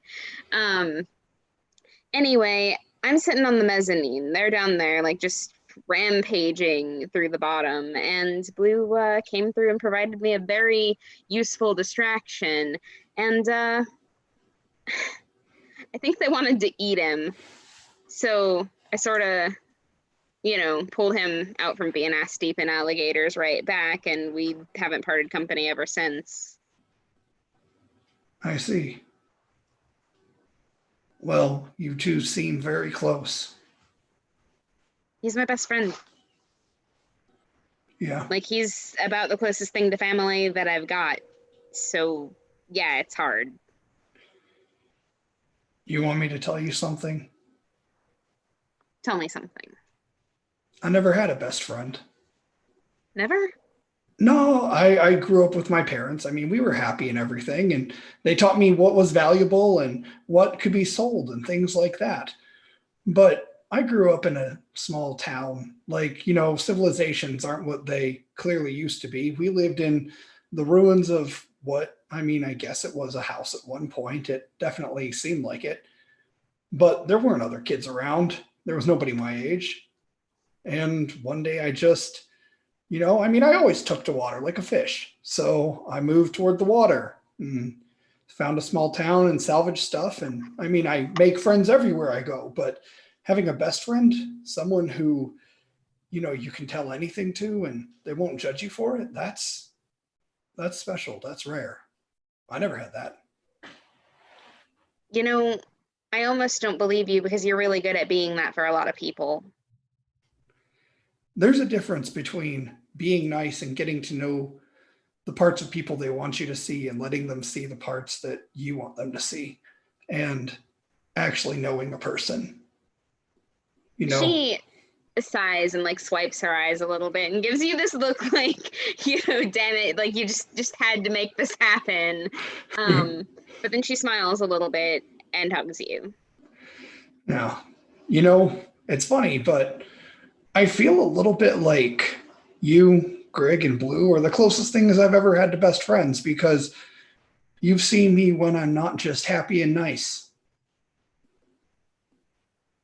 anyway, I'm sitting on the mezzanine. They're down there, like just rampaging through the bottom. And Blue came through and provided me a very useful distraction. And I think they wanted to eat him. So I sort of pulled him out from being ass deep in alligators right back, and we haven't parted company ever since.
I see. Well, you two seem very close.
He's my best friend.
Yeah.
Like, he's about the closest thing to family that I've got. So, yeah, it's hard.
You want me to tell you something?
Tell me something.
I never had a best friend.
Never?
No, I grew up with my parents. I mean, we were happy and everything, and they taught me what was valuable and what could be sold and things like that. But I grew up in a small town. Like, civilizations aren't what they clearly used to be. We lived in the ruins of I guess it was a house at one point. It definitely seemed like it. But there weren't other kids around. There was nobody my age. And one day I just, I always took to water like a fish. So I moved toward the water and found a small town and salvaged stuff. And I make friends everywhere I go, but having a best friend, someone who, you can tell anything to and they won't judge you for it, that's special. That's rare. I never had that.
I almost don't believe you because you're really good at being that for a lot of people.
There's a difference between being nice and getting to know the parts of people they want you to see and letting them see the parts that you want them to see, and actually knowing a person.
She sighs and swipes her eyes a little bit and gives you this look like, damn it, like you just had to make this happen. But then she smiles a little bit and hugs you.
Now, it's funny, but I feel a little bit like you, Greg, and Blue are the closest things I've ever had to best friends, because you've seen me when I'm not just happy and nice.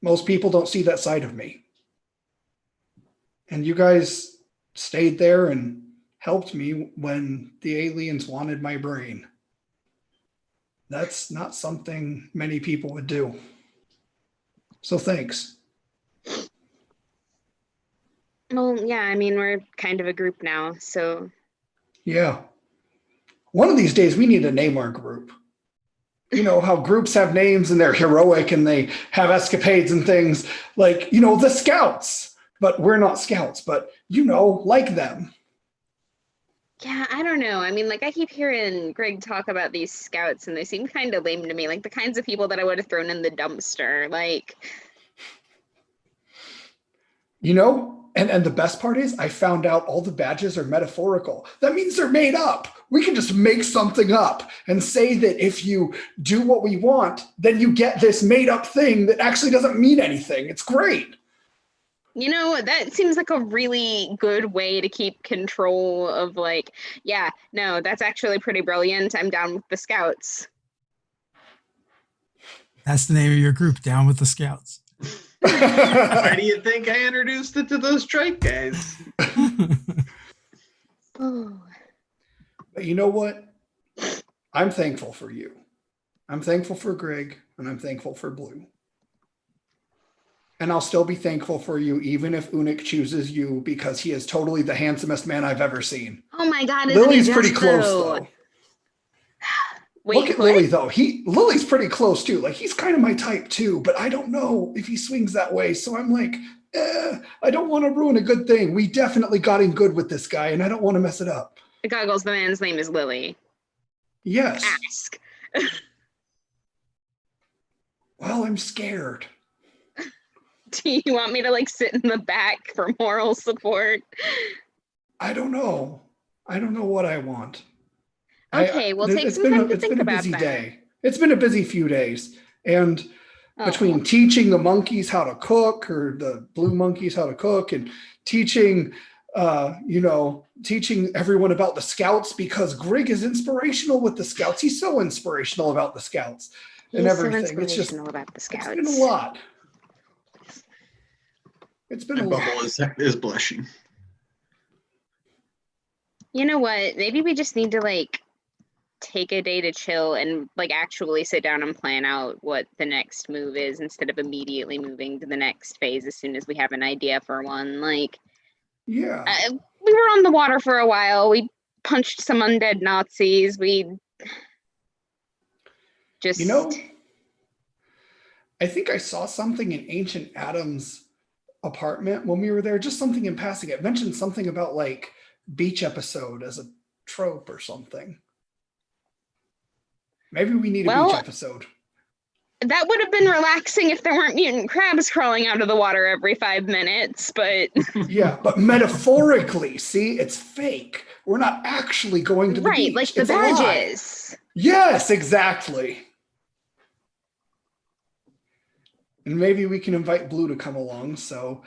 Most people don't see that side of me. And you guys stayed there and helped me when the aliens wanted my brain. That's not something many people would do. So thanks.
Well, yeah, we're kind of a group now, so.
Yeah. One of these days, we need to name our group. How groups have names and they're heroic and they have escapades and things like, the Scouts. But we're not Scouts, but, like them.
Yeah, I don't know. I keep hearing Greg talk about these Scouts and they seem kind of lame to me, like the kinds of people that I would have thrown in the dumpster.
And the best part is I found out all the badges are metaphorical. That means they're made up. We can just make something up and say that if you do what we want, then you get this made up thing that actually doesn't mean anything. It's great.
That seems like a really good way to keep control of that's actually pretty brilliant. I'm down with the Scouts.
That's the name of your group, Down with the Scouts.
Why do you think I introduced it to those trike guys?
Oh.
But you know what? I'm thankful for you. I'm thankful for Greg, and I'm thankful for Blue. And I'll still be thankful for you, even if Unik chooses you, because he is totally the handsomest man I've ever seen.
Oh my God.
Lily's pretty close, though. Look at
what?
Lily though. Lily's pretty close too. Like he's kind of my type too, but I don't know if he swings that way. So I'm like, I don't want to ruin a good thing. We definitely got in good with this guy, and I don't want to mess it up.
Goggles, the man's name is Lily.
Yes.
Ask.
Well, I'm scared.
Do you want me to like sit in the back for moral support?
I don't know. I don't know what I want.
Okay, we'll take some time to think about that.
Day. It's been a busy few days. And
Oh.
between teaching the monkeys how to cook, or the blue monkeys how to cook, and teaching teaching everyone about the scouts, because Grig is inspirational with the scouts. He's so inspirational about the scouts and
He's
everything.
So
It's just
about the scouts.
It's been a lot. It's been
My
a lot.
bubble is blushing.
You know what? Maybe we just need to like take a day to chill and like actually sit down and plan out what the next move is, instead of immediately moving to the next phase as soon as we have an idea for one. Like,
Yeah.
we were on the water for a while. We punched some undead Nazis. We just,
I think I saw something in Ancient Adam's apartment when we were there, just something in passing. It mentioned something about like beach episode as a trope or something. Maybe we need a beach episode.
That would have been relaxing if there weren't mutant crabs crawling out of the water every 5 minutes, but...
Yeah, but metaphorically, see, it's fake. We're not actually going to the beach.
Right, like the
It's a lie.
badges.
Yes, exactly. And maybe we can invite Blue to come along, so,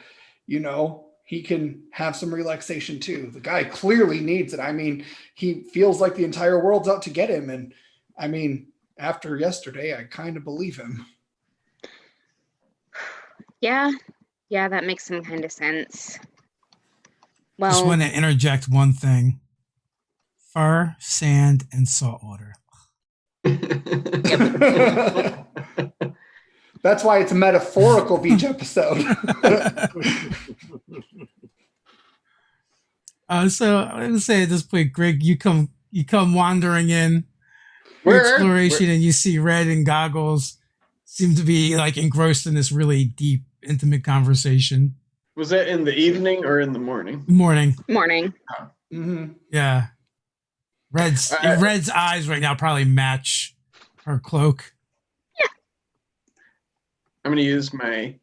he can have some relaxation too. The guy clearly needs it. I mean, he feels like the entire world's out to get him. And I mean, after yesterday, I kind of believe him.
Yeah, that makes some kind of sense. Well,
Just want to interject one thing. Fur, sand, and salt water.
That's why it's a metaphorical beach episode.
So I would say at this point, Greg, you come wandering in for exploration, and you see Red and Goggles seem to be like engrossed in this really deep, intimate conversation.
Was that in the evening or in the morning?
Morning.
Mm-hmm.
Yeah. Red's eyes right now probably match her cloak.
I'm going to use my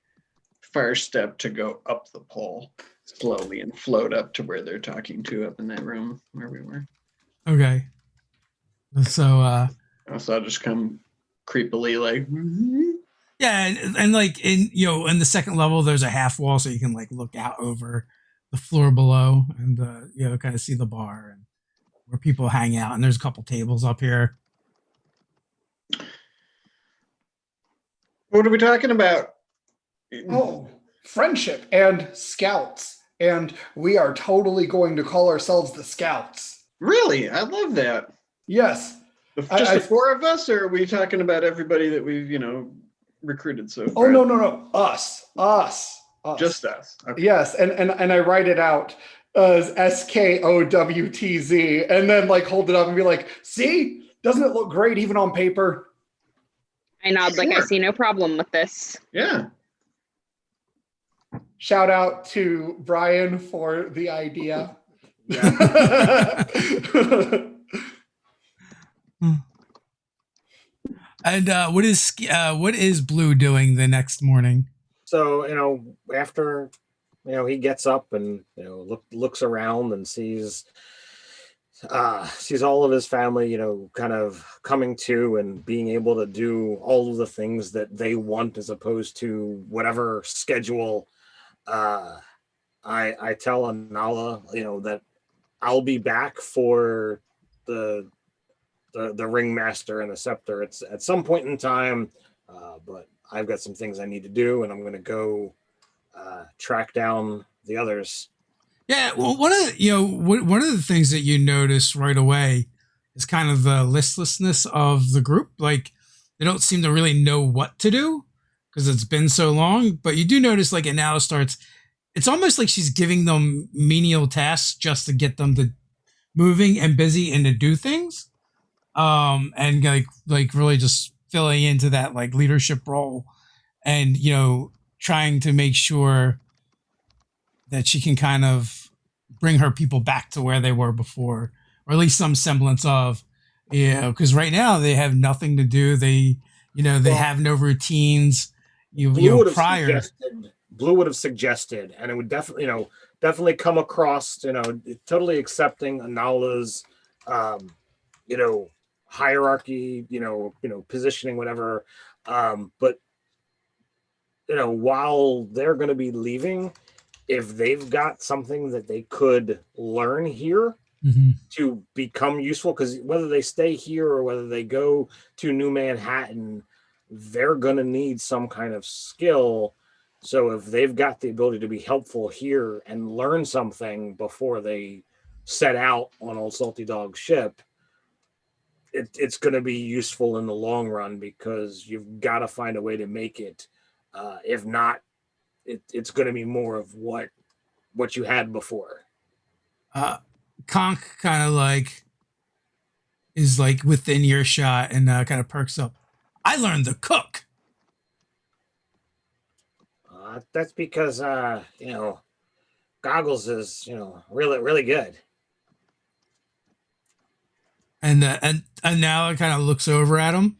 fire step to go up the pole slowly and float up to where they're talking to up in that room where we were.
Okay. So
I'll just come creepily like...
Yeah, and like in the second level there's a half wall, so you can like look out over the floor below and kind of see the bar and where people hang out, and there's a couple tables up here.
What are we talking about?
Oh, friendship and scouts. And we are totally going to call ourselves the Scouts.
Really? I love that.
Yes.
Just the four of us, or are we talking about everybody that we've, recruited so far?
Oh, no. Us.
Just us. Okay.
Yes. And I write it out as SKOWTZ and then like hold it up and be like, see, doesn't it look great even on paper?
I nod like I see no problem with this.
Yeah.
Shout out to Brian for the idea.
And what is Blue doing the next morning?
So, after, he gets up and, looks around and sees all of his family, kind of coming to and being able to do all of the things that they want as opposed to whatever schedule. I tell Anala, that I'll be back for the ringmaster and the scepter. It's at some point in time, but I've got some things I need to do, and I'm going to go track down the others.
Yeah, well, one of the things that you notice right away is kind of the listlessness of the group. Like they don't seem to really know what to do because it's been so long. But you do notice, like, it now starts. It's almost like she's giving them menial tasks just to get them to moving and busy and to do things. and like really just filling into that like leadership role, and trying to make sure that she can kind of bring her people back to where they were before, or at least some semblance of, because right now they have nothing to do. They have no routines.
Blue would have
Prior.
suggested, and it would definitely come across, totally accepting Anala's, hierarchy, positioning, whatever. But while they're going to be leaving, if they've got something that they could learn here to become useful, because whether they stay here or whether they go to New Manhattan, they're going to need some kind of skill. So if they've got the ability to be helpful here and learn something before they set out on Old Salty Dog's ship, it's going to be useful in the long run, because you've got to find a way to make it. If not, it's going to be more of what you had before.
Conk kind of like is like within earshot and kind of perks up. I learned to cook.
That's because Goggles is really really good.
And now it kind of looks over at him.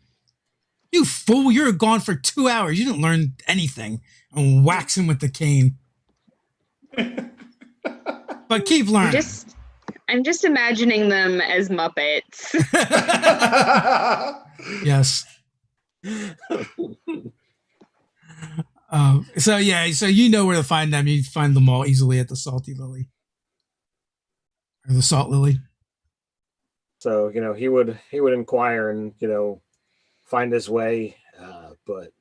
You fool! You're gone for 2 hours. You didn't learn anything. And whacks him with the cane. But keep learning.
I'm just imagining them as Muppets.
Yes. So you know where to find them. You find them all easily at the Salty Lily. Or the Salt Lily.
So, he would inquire and, find his way, but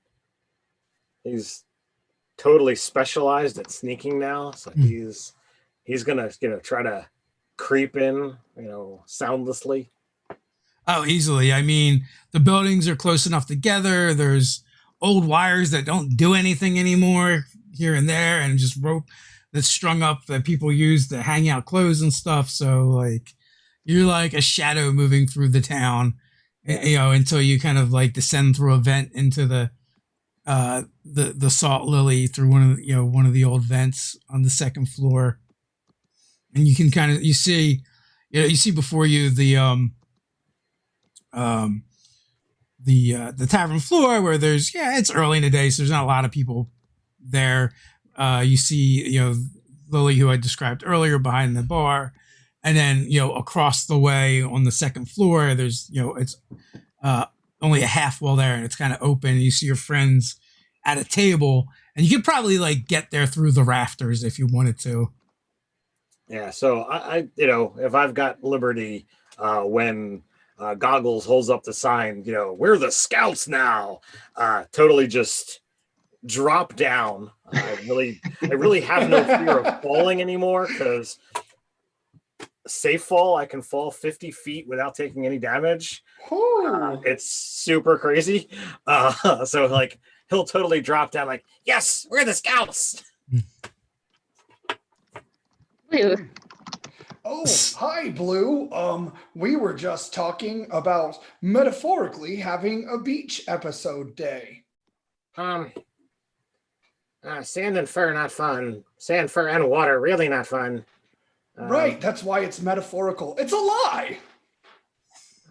he's totally specialized at sneaking now. So he's gonna, try to creep in, soundlessly.
Oh, easily. I mean, the buildings are close enough together. There's old wires that don't do anything anymore here and there, and just rope that's strung up that people use to hang out clothes and stuff. So like, you're like a shadow moving through the town, until you kind of like descend through a vent into the Salt Lily through one of the old vents on the second floor, and you can kind of you see before you the tavern floor where there's it's early in the day, so there's not a lot of people there. You see Lily, who I described earlier, behind the bar. And then, across the way on the second floor, there's, it's only a half wall there, and it's kind of open. You see your friends at a table, and you could probably like get there through the rafters if you wanted to.
Yeah. So I if I've got liberty, when Goggles holds up the sign, we're the scouts now, totally just drop down. I really have no fear of falling anymore, because safe fall, I can fall 50 feet without taking any damage. It's super crazy. So like he'll totally drop down like, yes, we're the scouts.
Blue.
Oh, hi, Blue. We were just talking about metaphorically having a beach episode day.
Sand and fur, not fun. Sand, fur, and water, really not fun.
Right, that's why it's metaphorical. It's a lie.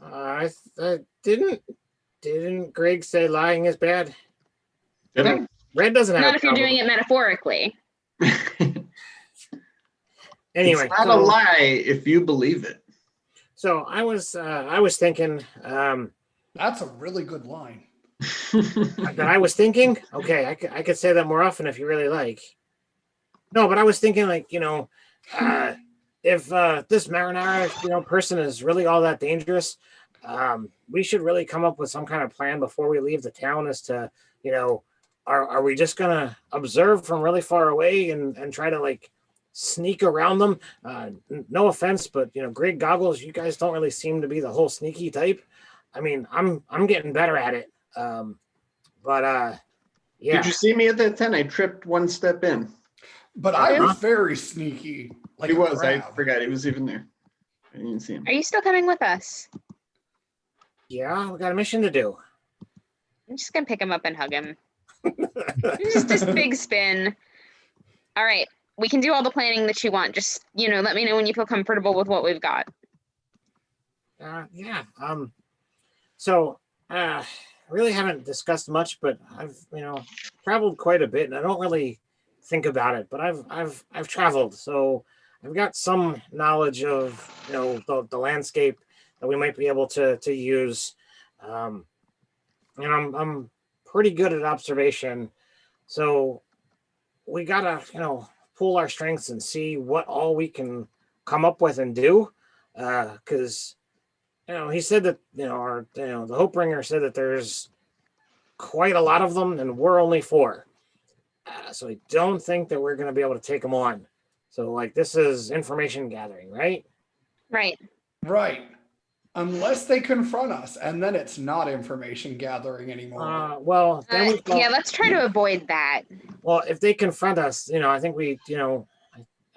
I didn't Greg say lying is bad?
Did
Red doesn't have.
Not if you're doing it metaphorically.
Anyway,
it's not a lie if you believe it.
So I was thinking.
That's a really good line.
That I was thinking. Okay, I could say that more often if you really like. No, but I was thinking like if this marinara person is really all that dangerous, we should really come up with some kind of plan before we leave the town as to are we just gonna observe from really far away and try to like sneak around them? No offense, but Greg, Goggles, you guys don't really seem to be the whole sneaky type. I mean, I'm getting better at it. Yeah.
Did you see me at that 10? I tripped one step in.
But I was very sneaky.
He was. I forgot he was even there. I didn't see him.
Are you still coming with us?
Yeah, we got a mission to do.
I'm just gonna pick him up and hug him. Just big spin. All right, we can do all the planning that you want. Just let me know when you feel comfortable with what we've got.
Yeah. So, really haven't discussed much, but I've traveled quite a bit, and I don't really think about it. But I've traveled, so I've got some knowledge of the landscape that we might be able to use. And I'm pretty good at observation, so we gotta pool our strengths and see what all we can come up with and do. Because he said that the Hope Bringer said that there's quite a lot of them, and we're only 4. So I don't think that we're going to be able to take them on. So like this is information gathering, right?
Right.
Right. Unless they confront us, and then it's not information gathering anymore.
Well, then
yeah, let's try to avoid that.
Well, if they confront us, I think we,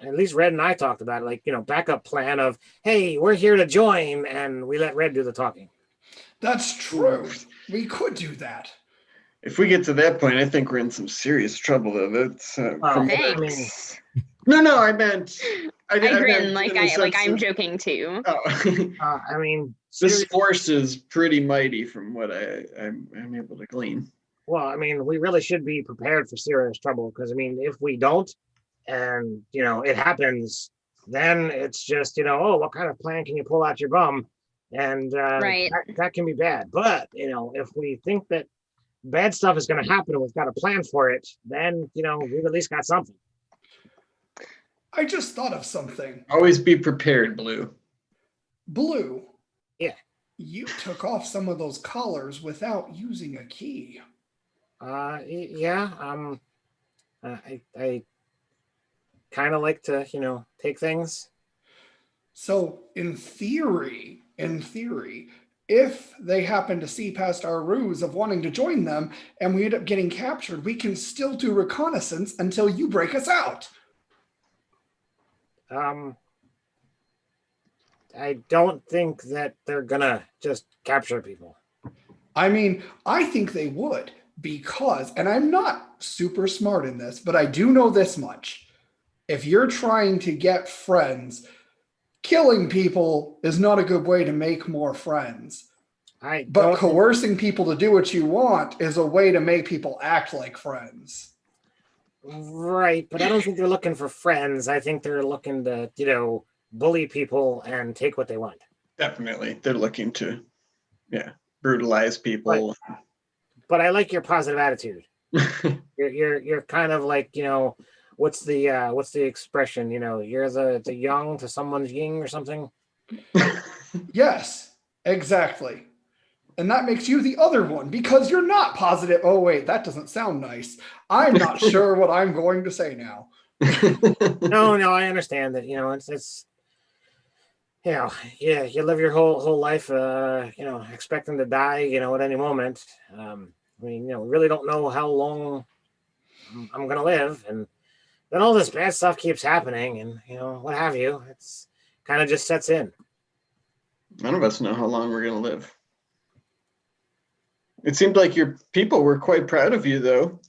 at least Red and I talked about it, like, backup plan of, hey, we're here to join, and we let Red do the talking.
That's true. We could do that.
If we get to that point, I think we're in some serious trouble, though. That's
thanks.
No, I meant.
I grin like I'm joking too.
Oh.
I mean,
this force is pretty mighty from what I'm able to glean.
Well, I mean, we really should be prepared for serious trouble because, I mean, if we don't, and it happens, then it's just oh, what kind of plan can you pull out your bum, and
right.
that can be bad. But if we think that bad stuff is going to happen and we've got a plan for it, then we've at least got something.
I just thought of something.
Always be prepared, Blue.
Blue.
Yeah.
You took off some of those collars without using a key.
Yeah. I kind of like to, take things.
So in theory, if they happen to see past our ruse of wanting to join them and we end up getting captured, we can still do reconnaissance until you break us out.
I don't think that they're gonna just capture people.
I mean, I think they would because, and I'm not super smart in this, but I do know this much. If you're trying to get friends, killing people is not a good way to make more friends. But coercing people to do what you want is a way to make people act like friends.
Right, but I don't think they're looking for friends. I think they're looking to, bully people and take what they want.
Definitely. They're looking to, brutalize people.
But I like your positive attitude. You're kind of like, what's the expression? You're the yang to someone's yin or something.
Yes, exactly. And that makes you the other one because you're not positive. Oh, wait, that doesn't sound nice. I'm not sure what I'm going to say now.
No, I understand that, it's you live your whole life, expecting to die, at any moment. We really don't know how long I'm going to live. And then all this bad stuff keeps happening and, what have you. It's kind of just sets in.
None of us know how long we're going to live. It seemed like your people were quite proud of you, though.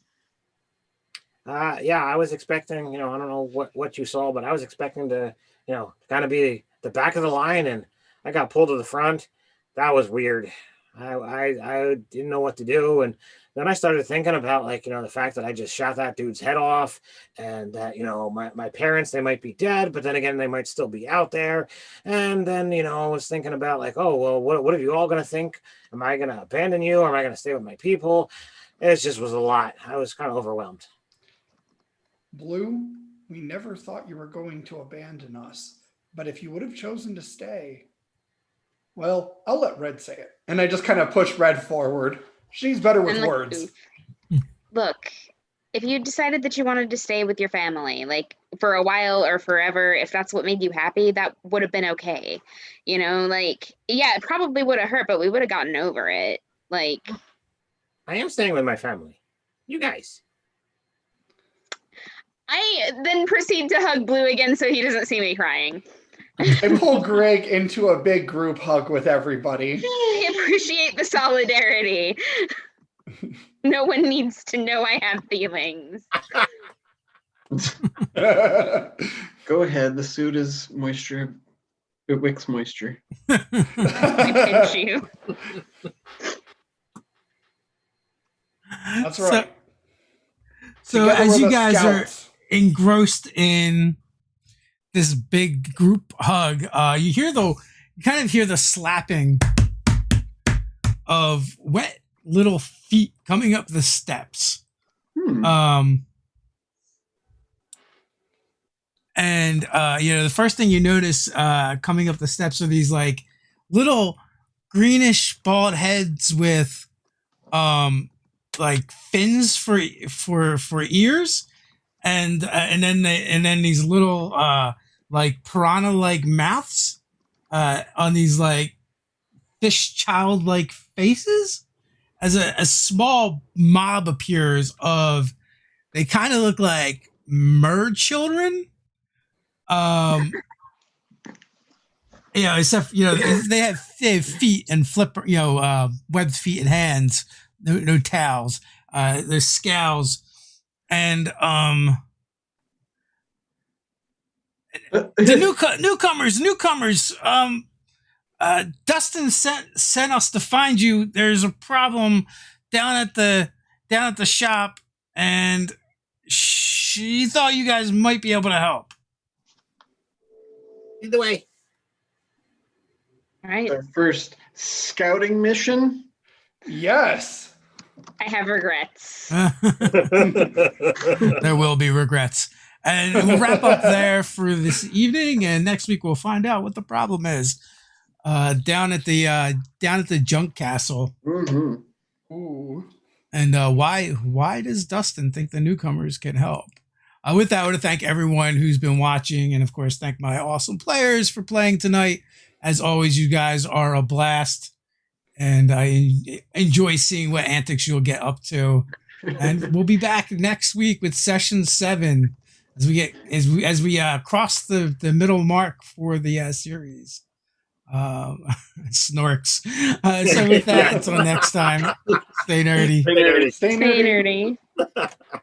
Yeah, I was expecting, I don't know what you saw, but I was expecting to, kind of be the back of the line, and I got pulled to the front. That was weird. I didn't know what to do, and then I started thinking about the fact that I just shot that dude's head off, and that my parents, they might be dead, but then again they might still be out there. And then I was thinking about oh well, what are you all gonna think? Am I gonna abandon you, or am I gonna stay with my people? It just was a lot. I was kind of overwhelmed.
Blue, we never thought you were going to abandon us, but if you would have chosen to stay, well, I'll let Red say it. And I just kind of push Red forward. She's better with words.
Look, if you decided that you wanted to stay with your family, for a while or forever, if that's what made you happy, that would have been okay. It probably would have hurt, but we would have gotten over it. I
am staying with my family. You guys.
I then proceed to hug Blue again so he doesn't see me crying.
I pull Greg into a big group hug with everybody.
I appreciate the solidarity. No one needs to know I have feelings.
Go ahead. The suit is moisture. It wicks moisture.
I pinch you.
That's right.
So
Together
as
we're
you
the
guys
scouts.
are engrossed in this big group hug, you kind of hear the slapping of wet little feet coming up the steps. And the first thing you notice coming up the steps are these like little greenish bald heads with like fins for ears, and then these little like piranha like mouths on these like fish child like faces. As a small mob appears of, they kind of look like mer children. Except they have feet and webbed feet and hands, no towels. There's scales, and the newcomers. Dustin sent us to find you. There's a problem down at the shop, and she thought you guys might be able to help.
Either way.
All right.
Our first scouting mission.
Yes.
I have regrets.
There will be regrets. And we'll wrap up there for this evening, and next week we'll find out what the problem is. Down at the junk castle.
Mm-hmm.
Ooh.
And why does Dustin think the newcomers can help? With that, I want to thank everyone who's been watching, and of course thank my awesome players for playing tonight. As always, you guys are a blast, and I enjoy seeing what antics you'll get up to. And we'll be back next week with session 7 as we cross the middle mark for the series. Snorks. So with that, until next time, stay nerdy.
Stay nerdy.
Stay nerdy.
Stay nerdy.